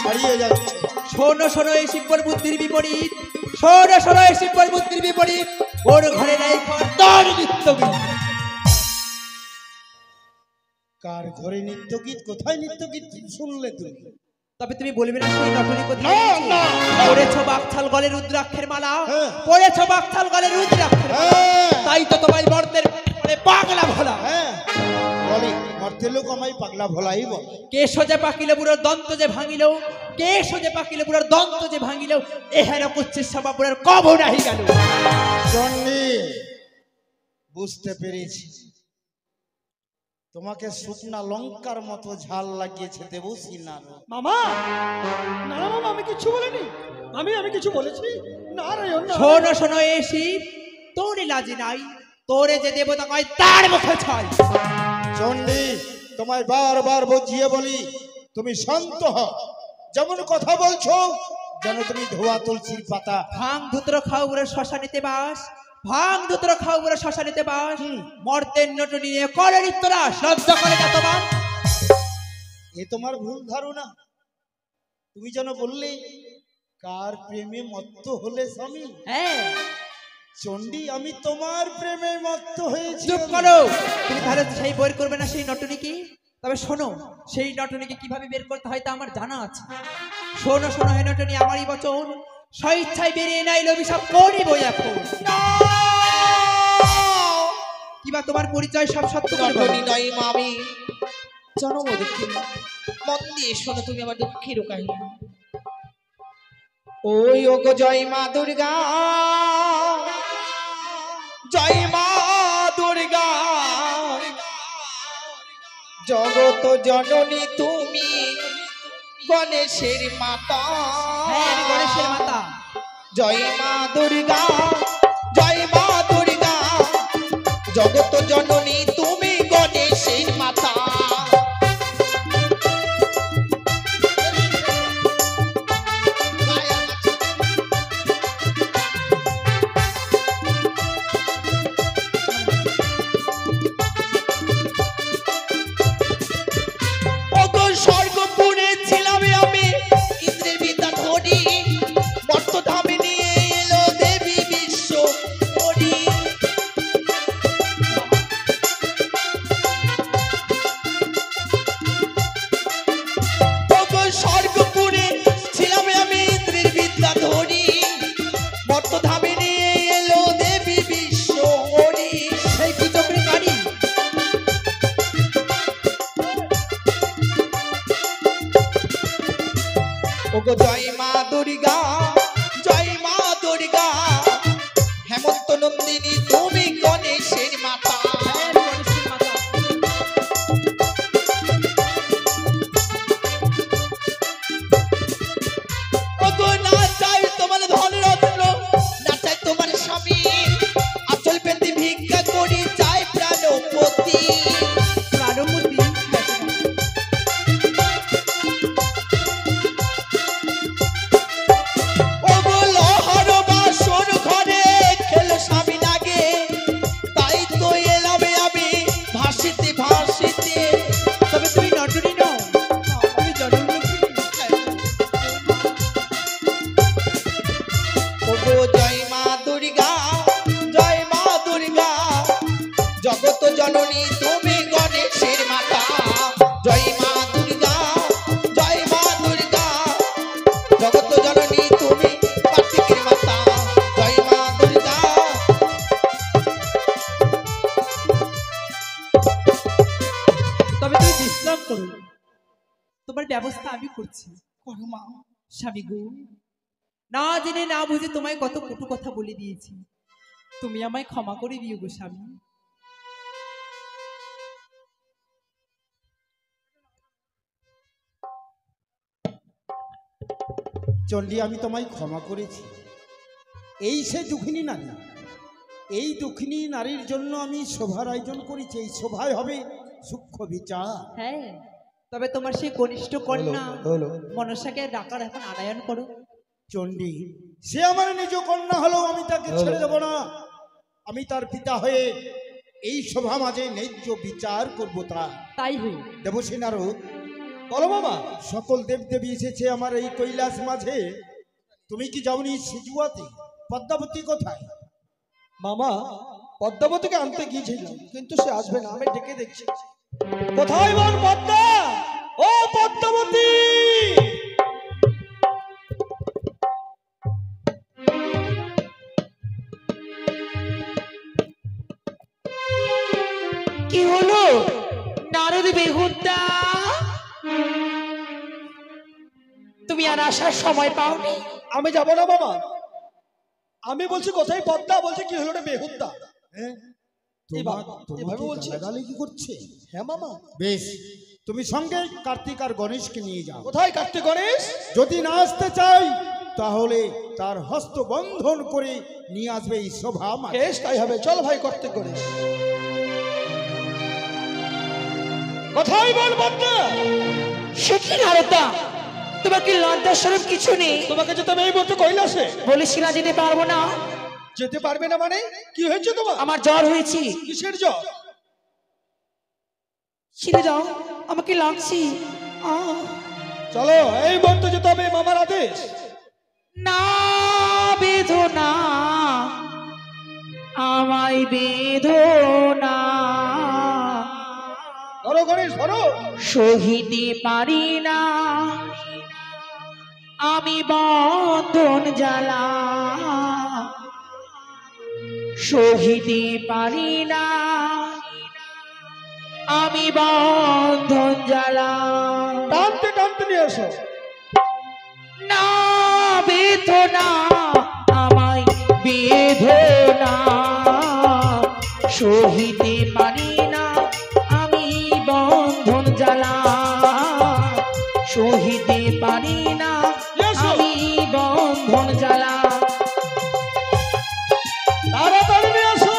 হারিয়ে যাচ্ছে। শোনো শোনো এই শিবর বুদ্ধির বিপরীত, শোনো শোনো এই শিবর বুদ্ধির বিপরীত, ওর ঘরে নাই তার নিত্য গীত। কার ঘরে নিত্য গীত? কোথায় নিত্য গীত শুনলে তুমি? তবে তুমি বলবে না সেই নটনী কোথায় না, গেছে? না। পড়েছো বাকছাল গলে রুদ্রাক্ষের মালা, হ্যাঁ। পড়েছো বাকছাল গলে রুদ্রাক্ষের মালা, হ্যাঁ। তাই তো তোমার মর্তের মানে পাগলা ভোলা। হ্যাঁ বলে মর্তে লোক আমায় পাগলা ভোলাই বল। কে সোজে পাকিলে বুড়োর দন্ত যে ভাঙিল, কে সোজে পাকিলে বুড়োর দন্ত যে ভাঙিল, এহেন করছে সবা বুড়োর কব নাহি গেল। চন্ডী বুঝতে পেরেছি, তোমাকে শুকনা লঙ্কার মতো ঝাল লাগিয়েছে দেবশ্রী নারদ। মামা, না না মামা, আমি কিছু বলিনি। আমি কিছু বলেছি? নারায়ণ নারায়ণ। শোনো শোনো এ শিব, তোরে লাজি নাই, তোরে যে দেবতা কয় তার মুখে ছয়। চন্ডী তোমায় বারবার বুঝিয়ে বলি তুমি শান্ত হও। যেমন কথা বলছো যেন তুমি ধোয়া তুলসীর পাতা। ভাং ধুত্র খাও বুড়ো শ্মশানিতে বাস, ভাং ধুত্র খাও বুড়ো শ্মশানিতে বাস, মর্তের নটনি নিয়ে করে নিত্যরা শ্রদ্ধা করে না তোমার। এ তোমার ভুল ধারণা। তুমি যেন বললে কার প্রেমে মত্ত হলে স্বামী। হ্যাঁ চন্ডী আমি তোমার প্রেমে মত্ত হয়েছি। চুপ করো, তুমি তাহলে সেই বের করবে না সেই নটনিকে? তবে শোনো, সেই নটনিকে কিভাবে বের করতে হয় তা আমার জানা আছে। শোনো শোনো হে নটনি, আমারই বচন, স্বেচ্ছায় বেরিয়ে নাইলে অভিশাপ করিব এখন। কিবা তোমার পরিচয় সব সত্য করে বলো। নটনী নয় মা, আমি জনম দুঃখী। মন দিয়ে শোনো তুমি আমার দুঃখের কাহিনী। ওই ও গো জয় মা দুর্গা, জয় মা দুর্গা, জগত জননী তুমি গণেশের মাতা। হ্যাঁ আমি গণেশের মাতা। জয় মা দুর্গা, জয় মা দুর্গা, জগত জননী তুমি গণেশের মাতা। স্বর্গপুরে ছিলাম আমি, ইন্দ্রের বিদ্যা ধরি, মর্তধামে নিয়ে এলো দেবী বিশ্ব হরি। স্বর্গপুরে ছিলাম আমি, ইন্দ্রের বিদ্যা ধরি, মর্তধামে নিয়ে এলো দেবী বিশ্ব হরি। সেই কি চক্রে গাড়ি? ওগো জয় মা দুর্গা, জয় মা দুর্গা, হেমন্ত নন্দিনী তুমি গণেশের মাতা। হ্যাঁ আমি গণেশের মাতা। ওগো না চাই তোমার ধন রত্ন, না চাই তোমার স্বামী, আচল পেতে ভিক্ষা করি চাই প্রাণপতি। প্রাণমূর্তি। ওগো লহর বাসর ঘরে খেলো স্বামী লাগে, তাই তো এলাম আমি ভাসিতে ভাসিতে। তবে তুমি নটনি নও, আমি জনমলক্ষ্মী। ওগো জয় মা দুর্গা, জয় মা দুর্গা, জগত জননী তুমি গণেশের মাতা। জয় মা দুর্গা, জয় মা দুর্গা, জগত জননী তুমি কার্তিকের মাতা। জয় মা দুর্গা। তবে তুমি বিশ্রাম করো, তোমার ব্যবস্থা আমি করছি। করো মা। স্বামী গো, না জেনে না বুঝে তোমায় কত কটু কথা বলে দিয়েছি, তুমি আমায় ক্ষমা করে দিও গো স্বামী। চন্ডী আমি তোমায় ক্ষমা করেছি। এই সে দুঃখিনী নারী, এই দুঃখিনী নারীর জন্য আমি সভার আয়োজন করেছি। এই সভায় হবে সূক্ষ্ম বিচার। হ্যাঁ, তবে তোমার সেই কনিষ্ঠ কন্যা মনসাকে ডাকার এখন আনায়ন করো। চন্ডী সে আমার নিজ কন্যা হলেও আমি তাকে ছেড়ে দেব না। আমি তার পিতা হয়ে এই সভা মাঝে ন্যায্য বিচার করবো। তাই হই। দেবশ্রী নারদ বলো মামা। সকল দেবদেবী এসেছে আমার এই কৈলাস মাঝে। তুমি কি যাওনি সিজুয়াতে? পদ্মাবতী কোথায়? মামা পদ্মাবতীকে আনতে গিয়েছিলাম, কিন্তু সে আসবে না, আমি ডেকে দেখছি। কোথায় বল পদ্মা? ও পদ্মাবতী! কি হলো নারদ বেহুদা, তুমি আর আসার সময় পাওনি? আমি যাব না মামা। আমি বলছি কোথায় পদ্মা, বলছে কি হলো রে বেহুদা। হ্যাঁ? এভাবে তোমাকে বলছে। গালাগালি কি করছে? হ্যাঁ মামা। বেশ, তুমি সঙ্গে কার্তিক আর গণেশকে নিয়ে যাও। কোথায় কার্তিক গণেশ? যদি না আসতে চাই তাহলে তার হস্ত বন্ধন করে নিয়ে আসবে এই শোভা মাঝে। বেশ তাই হবে, চল ভাই কার্তিক গণেশ। কোথায় বল পদ্মা? সে কি নারদা, তোমার কি লজ্জা স্বরূপ কিছু নেই? তোমাকে যেতে আমি এই মুহূর্তে কৈলাসে। বলেছি না যেতে পারবো না। যেতে পারবে না মানে? কি হয়েছে তোমার? আমার জ্বর হয়েছে। কিসের জ্বর? ছেড়ে দাও, আমাকে লাগছে। চলো এই মুহূর্তে যেতে হবে, মামার আদেশ। না বেদনা, আমায় বেদনা ধরো গণেশ ধরো। সহিতে পারি না আমি বন্ধন জ্বালা, সহিতে পারি না আমি বন্ধন জ্বালা। টানতে টানতে নিয়ে এসো। না বেদনা, আমায় বেদনা সহিতে পারি না আমি বন্ধন জ্বালা, সহিতে পারি না আমি বন্ধন জ্বালা। তাড়াতাড়ি নিয়ে এসো।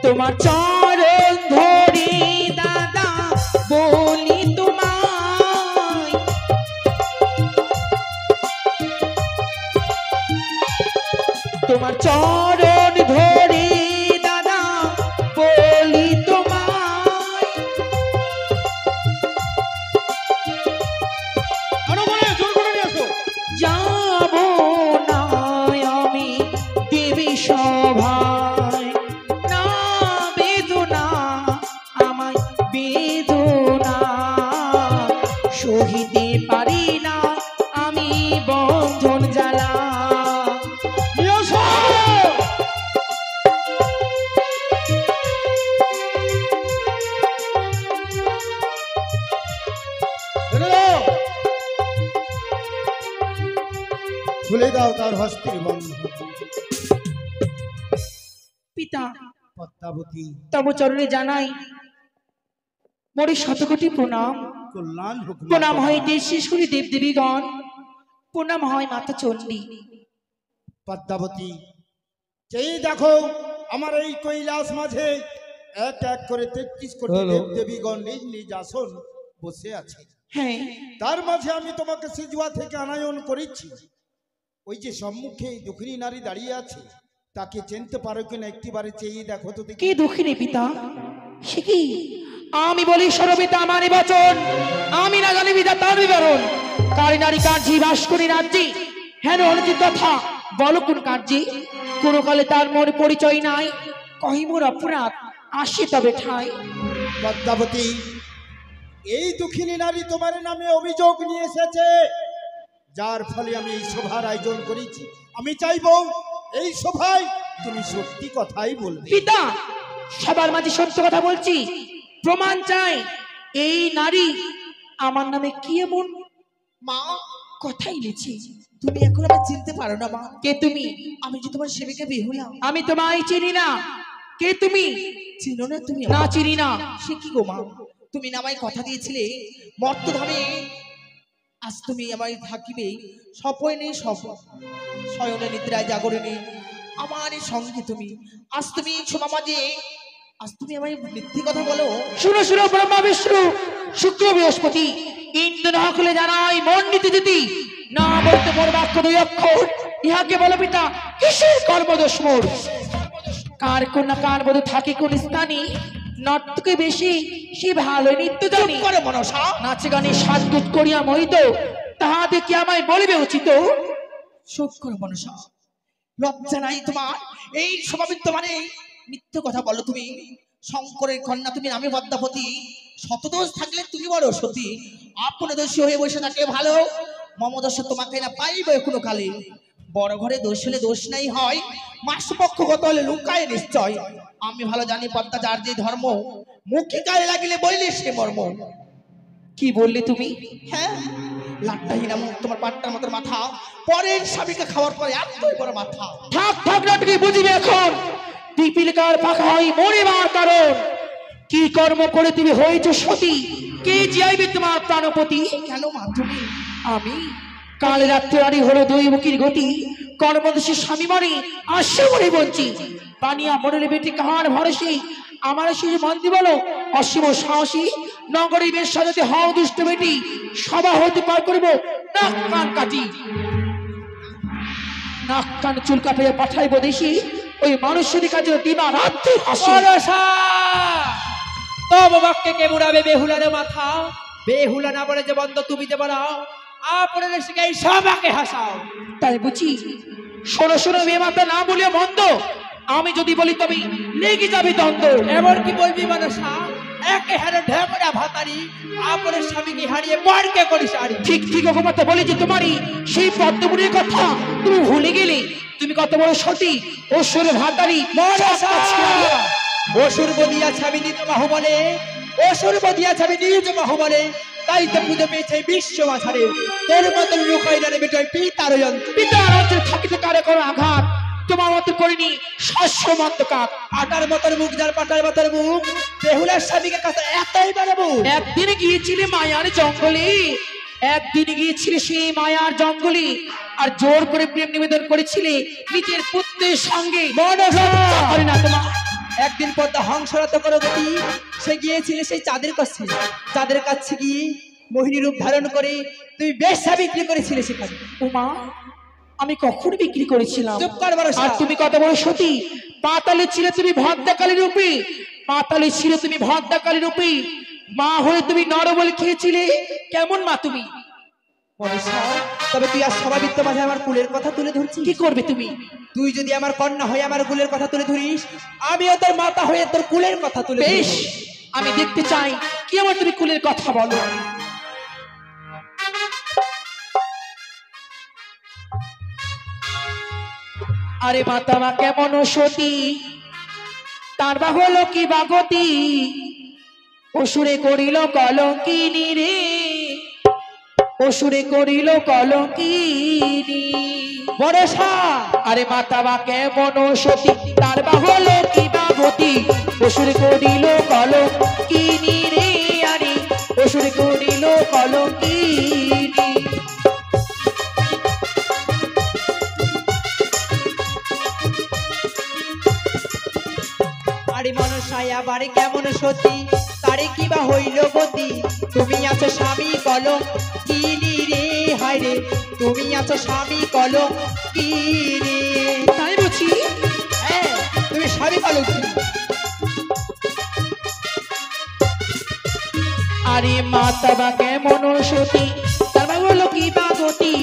তোমার চরণ ধরে দাদা বলি তোমায়, তোমার চরণ ধরে দাদা বলি তোমায়, আরো গণেশ জোর করে নিয়ে এসো। যাব না আমি দেবী সভায়, না বেদনা আমায় বেদনা সহিতে পারি না আমি বন্ধন জ্বালা। নিয়ে এসো। ছেড়ে দাও। খুলে দাও তার হস্তের বন্ধন। পিতা পদ্মাবতী, তব চরণে জানাই মোরে শতকোটি প্রণাম। কল্যাণ হোক মা প্রণাম তোমার। হয় দেশেশ্বরী দেবদেবীগণ, প্রণাম হয় মাতা চণ্ডী। পদ্মাবতী, যেই দেখো আমার এই কৈলাস মাঝে এক এক করে 33 কোটি দেবদেবীগণ নিজ নিজ আসন বসে আছে। হ্যাঁ, তার মাঝে আমি তোমাকে সিজুয়া থেকে আনায়ন করেছি। ওই যে সম্মুখে এই দুঃখিনী নারী দাঁড়িয়ে আছে, তাকে চিনতে পারো কিনা একটিবারে চেয়ে দেখো তো দেখি। কে দুঃখিনী পিতা? সে কি? আমি বলি সর্বপিতা আমার বচন, আমি না জানি বিধা তার বিবরণ। কারি নারী কার্যে বাস করি রাজ্যে, হেন অনুচিত কথা বলো কোন কার্যে? কোন কালে তার মনে পরিচয় নাই, কহি মোর অপরাধ আসে তবে ঠাই। পদ্মাবতী, এই দুঃখিনী নারী তোমার নামে অভিযোগ নিয়ে এসেছে, যার ফলে আমি এই সভার আয়োজন করেছি। আমি চাইবো এই সভায় তুমি সত্যি কথাই বলবে। পিতা, সবার মাঝে সত্য কথা বলছি, প্রমাণ চাই। এই নারী আমার নামে কি এমন মা, কথাই লিখছি? তুমি এখন আমার চিনতে পারো না মা। কে তুমি? আমি যে তোমার সেবিকা বেহুলা। আমি তোমায় চিনি না। কে তুমি? চিনো না তুমি? না চিনি না। সে কি গো মা, তুমি না আমায় কথা দিয়েছিলে মর্তধামে আজ তুমি আমায় থাকিবে স্বপনে শয়নে নিদ্রায় জাগরণে আমার সঙ্গে তুমি। আজ তুমি শোভা মাঝে, আজ তুমি আমায় মিথ্যে কথা বলো। শুনো শুনো, ব্রহ্মা বিষ্ণু শুক্র বৃহস্পতি ইন্দ্র না হলে জানাই মন্ডিতে যদি না বলতে মোর বাক্য দুই অক্ষর ইহাকে বলো পিতা কিসের কর্মদোষ মোর কার কন্যা কার বধূ থাকে কোন স্থানে নর্তকে বেশি সে ভালো নৃত্য জানি করে মনসা নাচে গানে সাজগুজ করিয়া মোহিত তাহা দেখি আমায় বলিবে উচিত চুপ করো মনসা লজ্জা নাই তোমার এই স্বভাবিত মানে মিথ্যে কথা বলো তুমি শঙ্করের কন্যা তুমি নামে পদ্মাবতী শতদোষ থাকলে তুমি বড় সতী আপন দোষী হয়ে বসে থাকলে ভালো মমদোষ তোমাকে না পাইবে কোনো কালে বড় ঘরে দোষ হলে দোষ নাই হয় মাসপক্ষগত হলে লুকায় নিশ্চয় আমি ভালো জানি পদ্মা যার যে ধর্ম মুখে গায়ে লাগিলে বইলে সে মর্ম কি বললে তুমি হ্যাঁ লাট্টাহীনা মুখ তোমার পাট্টার মতো মাথা পরের স্বামীকে খাওয়ার পরে এতই বড় মাথা ঠাক ঠাক নাটকে বুঝিবে এখন পিপিলিকার পাখা হয় মরিবার কারণ কি কর্ম করে তুমি হয়েছে সতী কে যাইবে তোমার প্রাণপতি কেন মা তুমি আমি কাল রাত্রে আড়ি হলো দুই মুখীর গতি কর্মদোষী স্বামী মরে আসে মরে বঞ্চি পানিয়া মরলে বেটি কাহার ভরসে আমার সেই মন্দি বলো অসীম সাহসী নগরী বেশ সাজাতে হও দুষ্ট বেটি সভা হতে পার করিব নাক কান কাটি নাক কান চুল কাটিয়ে পাঠাইব দেশি ওই মানুষের কাজে দিবা রাত্রি হাসি তব বাক্যে কে বুড়াবে বেহুলার মাথা বেহুলা না বলে যে বন্ধ তুমি যে বলাও আপনার শিখাই সবাকে হাসাও তাই বুঝি শোনো শোনো মেয়ে মাতা না বলিয়া বন্ধ আমি যদি বলি তবে লেগে যাবে দ্বন্দ্ব এমন কি বলবি মানুষা একে হারে ঢেপড়া ভাতারি আপনার স্বামীকে হারিয়ে মারকে করিস আরি ঠিক ঠিক অকমাতা বলি যে তোমারই সেই পদ্মপুরের কথা তুমি ভুলে গেলে তুমি কত বড় সতী অসুর ভাতারি অসুর বদিয়া ছাবি নিজ বাহুবলে অসুর বদিয়া ছাবি নিজ বাহুবলে তাই তো পুজো পেয়েছে বিশ্ব মাঝারে তোর মতন লুকাই না বেটাই পিতার যন্ত্র পিতার অঞ্চল থাকিতে কারে কোনো আঘাত তোমার মতো করিনি শস্য মন্তকাত আটার মতন মুখ যার পাটার মতন মুখ বেহুলার স্বামীকে কাছে এতই বাড়াবো একদিন গিয়েছিলে মায়ার জঙ্গলে একদিন গিয়েছিলে সেই মায়ার জঙ্গলে আর জোর করে প্রেম নিবেদন করেছিলে নিজের পুত্রের সঙ্গে পারি না তোমার একদিন পদ্মা হংসরত করে গতি সে গিয়েছিলে সেই চাঁদের কাছে গিয়ে মোহিনী রূপ ধারণ করে তুমি বেশ্যা বিক্রি করেছিলে সেখানে উমা আমি কখন বিক্রি করেছিলাম চুপ কর ভরসা। আর তুমি কত বড় সতী পাতালে ছিলে তুমি ভদ্রাকালী রূপে পাতালে ছিলে তুমি ভদ্রাকালী রূপে মা হয়ে তুমি নরবল খেয়েছিলে কেমন মা তুমি মনীষা, তবে তুই আর স্বভাবিত মাঝে আমার কুলের কথা তুলে ধরছিস কি করবে তুমি তুই যদি আমার কন্যা হয়ে আমার কুলের কথা তুলে ধরিস আমিও তোর মাতা হয়ে তোর কুলের কথা তুলে বেশ ধরিস। আমি দেখতে চাই কি আমার তুমি কুলের কথা বলো আরে মাতা মা কেমন সতী তার বা হলো কি বাগতি অসুরে করিল কলঙ্কিনী রে অসুরে করিল কলঙ্কিনী বড়সা আরে মাতা বা কেমন সতী তার বা হলো কি বাগতি অসুরে করিল কলঙ্কিনী রে আরে অসুরে করিল কলঙ্কিনী আরে মনসায় আবার কেমন সতী তারে কিবা হইল গতি তুমি আছো স্বামী কলম কিনি রে হায় রে তুমি আছো স্বামী কলম কিনি তাই বুঝি হ্যাঁ তুমি স্বামী কলম আরে মাতা বা কেমন সতী তার বা হলো কি বাগতি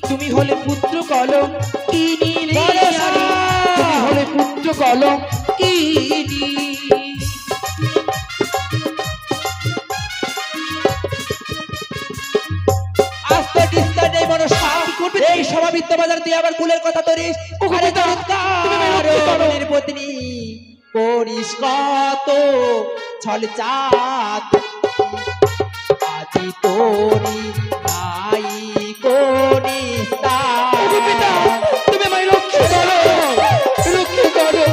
তুমি হলে পুত্র কলম কিনি রে আরে তুমি হলে পুত্র কলম কিনি আস্তে ডিস্তে নেই মনসা এই স্বভাবিত বাজার তুই আবার কুলের কথা ধরিস আরে তোর পত্নী করিস কত ছল চাত আজি তোরি নাই কোনিস তুমি আমায় রক্ষা করো রক্ষা করো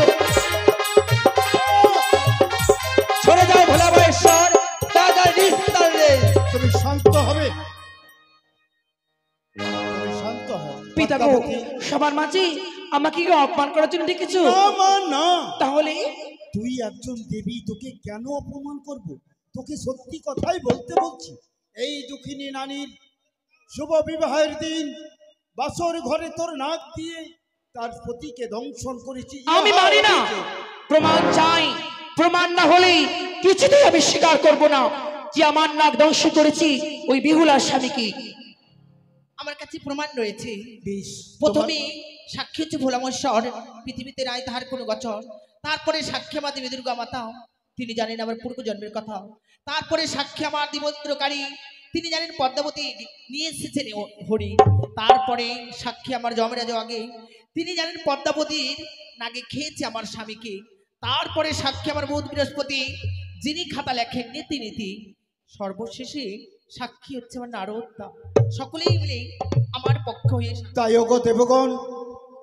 সরে যাও ভোলা বয়সর দাদার নিস্তার রে তুমি শান্ত হবে তুমি শান্ত হও পিতা গো সবার মাঝে আমাকে কি অপমান করার জন্য ডেকেছো না মা না, তাহলে তুই একজন দেবী, তোকে কেন অপমান করব? তোকে সত্যি কথাই বলতে বলছি। এই দুঃখিনী নারীর শুভ বিবাহের দিন বাসর ঘরে তোর নাক দিয়ে তার পতিকে দংশন করেছি। আমি মানি না, প্রমাণ চাই। প্রমাণ না হলে কিছুতেই আমি স্বীকার করব না যে আমার নাক ধ্বংস করেছি ওই বিহুলার স্বামীকে। আমার কাছে প্রমাণ রয়েছে। বেশ, প্রথমে সাক্ষী হচ্ছে ভোলামশ্বর, পৃথিবীতে নাই তাহার কোনো গচর। তারপরে সাক্ষী আমার দেবী দুর্গা মাতা, তিনি জানেন আমার পূর্বজন্মের কথা। তারপরে সাক্ষী আমার দিবন্দ্রকারী, তিনি জানেন পদ্মাবতী নিয়ে এসেছেন হরি। তারপরে সাক্ষী আমার যমরাজ আগে, তিনি জানেন পদ্মাবতীর নাগে খেয়েছে আমার স্বামীকে। তারপরে সাক্ষী আমার বুধ বৃহস্পতি, যিনি খাতা লেখেন নীতি নীতি। সর্বশেষে সাক্ষী হচ্ছে আমার নারদা। সকলেই মিলে আমার পক্ষ হয়ে তাই ওগো দেবগণ,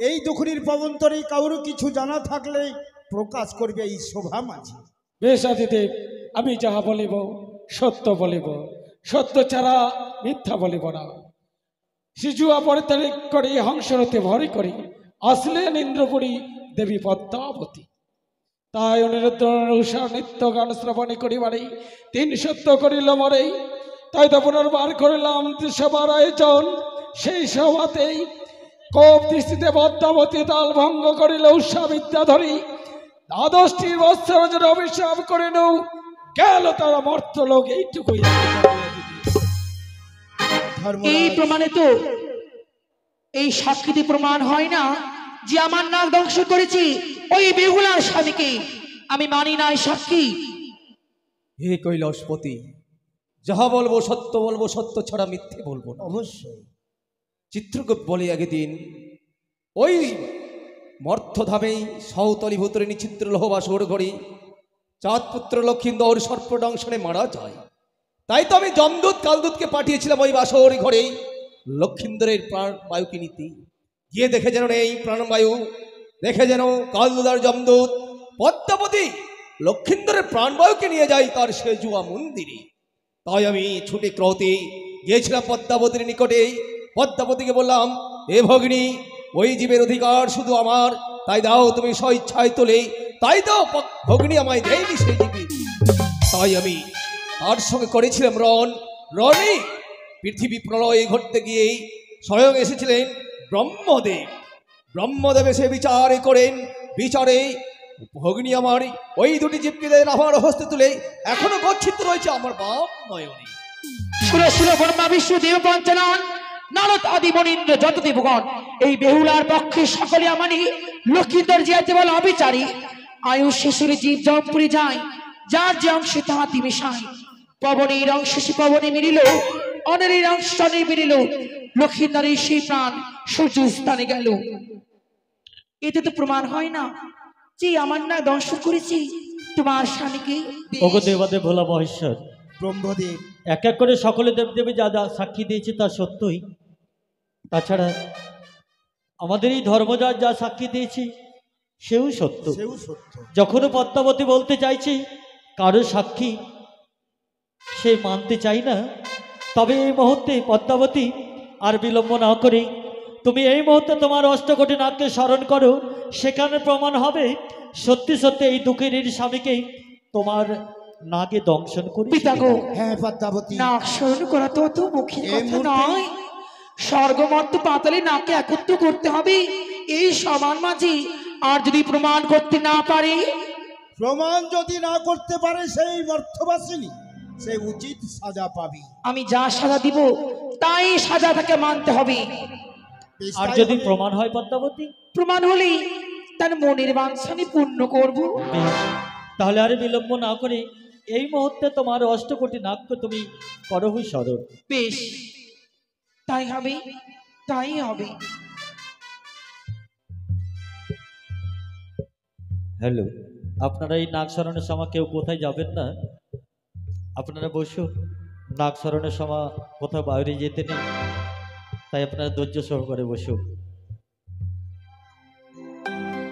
এই দুঃখিনীর পবন্তরে কারো কিছু জানা থাকলে প্রকাশ করবে এই শোভা মাঝি। বেশ আদিদেব, আমি যাহা বলিব সত্য বলিব, সত্য ছাড়া মিথ্যা বলিব না। শিশুয়া পরিত্যাগ করে হংসরতে ভরি করি আসলেন ইন্দ্রপুরী দেবী পদ্মাবতী। তাই অনিরুদ্ধ উষা নিত্য গান শ্রবণে করিবারে তিন সত্য করিল মরে। তাই তো পুনর্বার করিলাম সবার আয়োজন। সেই সভাতেই কোপ দৃষ্টিতে পদ্মাবতী তাল ভঙ্গ করিল উষা বিদ্যাধরী। 10টি বৎসর অভিশাপ করে নৌ গেল তারা মর্ত লোক। এইটুকুই এই প্রমাণে তো এই সাক্ষীতে প্রমাণ হয় না যে আমার নাক ধ্বংস করেছি ওই বেহুলার স্বামীকে। আমি মানি না এই সাক্ষী। হে কৈলাসপতি, যাহা বলবো সত্য বলবো, সত্য ছাড়া মিথ্যে বলবো না। অবশ্যই চিত্রগুপ্ত বলে একদিন ওই মর্থধামেই সৌতলী ভূতরে নিচিত্র লোহবাসর ঘড়ি চাঁদপুত্র লক্ষিন্দর সর্পদংশনে মারা যায়। তাই তো আমি যমদূত কালদূতকে পাঠিয়েছিলাম ওই বাসর ঘরে লক্ষিন্দরের প্রাণবায়ুকে নিতে। গিয়ে দেখে যেন নেই প্রাণবায়ু, দেখে যেন কালদূত আর যমদূত পদ্মাবতী লক্ষিন্দরের প্রাণবায়ুকে নিয়ে যায় তার সেজুয়া মন্দিরে। তাই আমি ছুটে ক্রোতে গিয়েছিলাম পদ্মাবতীর নিকটে। পদ্মাবতীকে বললাম, এ ভগিনী, ওই জীবের অধিকার শুধু আমার, তাই দাও তুমি স্বইচ্ছায় তোলে। তাই দাও ভগিনী, আমায় দেয়নি সেই জীবী। তাই আমি তার সঙ্গে করেছিলাম রণে। পৃথিবী প্রলয় ঘটতে গিয়েই স্বয়ং এসেছিলেন ব্রহ্মদেব। ব্রহ্মদেব এসে বিচার করেন। বিচারে ভগিনী আমার ওই দুটি জীবকে আমার হস্তে তুলে এখনো গচ্ছিত রয়েছে আমার বাপ নয়নে। সুরে সুরে ব্রহ্মা বিষ্ণু দেব পঞ্চানন নারদ আদি মনীন্দ্র যত দেবগণ, এই বেহুলার পক্ষে সকলে আমানি লক্ষিন্দর জিয়াতে বল অবিচারী। আয়ু শেষের জীব জমপুরি যায়, যার যে অংশে তাহাতি মিশায়। পবনের অংশ সে পবনে মিলিল, অনেরের অংশ অনে মিলিল। লক্ষিন্দরের সেই প্রাণ সূর্য স্থানে গেল। এতে তো প্রমাণ হয় না যে আমার না দর্শন করেছি তোমার স্বামীকে। ওগো দেবাদেব ভোলা মহেশ্বর, ব্রহ্মদেব, এক এক করে সকলে দেবদেবী যা যা সাক্ষী দিয়েছে তা সত্যই। তাছাড়া আমাদের এই ধর্মযার যা সাক্ষী দিয়েছি সেও সত্য। সেও সত্য। যখনও পদ্মাবতী বলতে চাইছি কারো সাক্ষী সে মানতে চাই না, তবে এই মুহূর্তে পদ্মাবতী আর বিলম্ব না করে তুমি এই মুহূর্তে তোমার অষ্টকোটি নাককে স্মরণ করো। সেখানে প্রমাণ হবে সত্যি সত্যি এই দুঃখের স্বামীকে তোমার নাগে দংশন করি। পিতা গো, হ্যাঁ পদ্মাবতী, নাক স্মরণ করা তো অত মুখের এই কথা মুহূর্তে- নয়। স্বর্গমর্ত পাতালে নাকে একত্র করতে হবে এই সমান মাঝে। আর যদি প্রমাণ করতে না পারে, প্রমাণ যদি না করতে পারে সেই মর্থবাসিনী সে উচিত সাজা পাবে। আমি যা সাজা দিব তাই সাজা তাকে মানতে হবে। বেশ, আর তাই যদি হবে। প্রমাণ হয় পদ্মাবতী, প্রমাণ হলে তার মনের বাঞ্ছা আমি পূর্ণ করব। বেশ, তাহলে আর বিলম্ব না করে এই মুহূর্তে তোমার অষ্টকোটি নাককে তুমি করহু স্মরণ। বেশ, তাই হবে, তাই হবে। হ্যালো, আপনারা এই নাক স্মরণের সময় কেউ কোথায় যাবেন না, আপনারা বসুন। নাক স্মরণের সময় কোথাও বাইরে যেতে নেই, তাই আপনারা ধৈর্য সহকারে বসুন।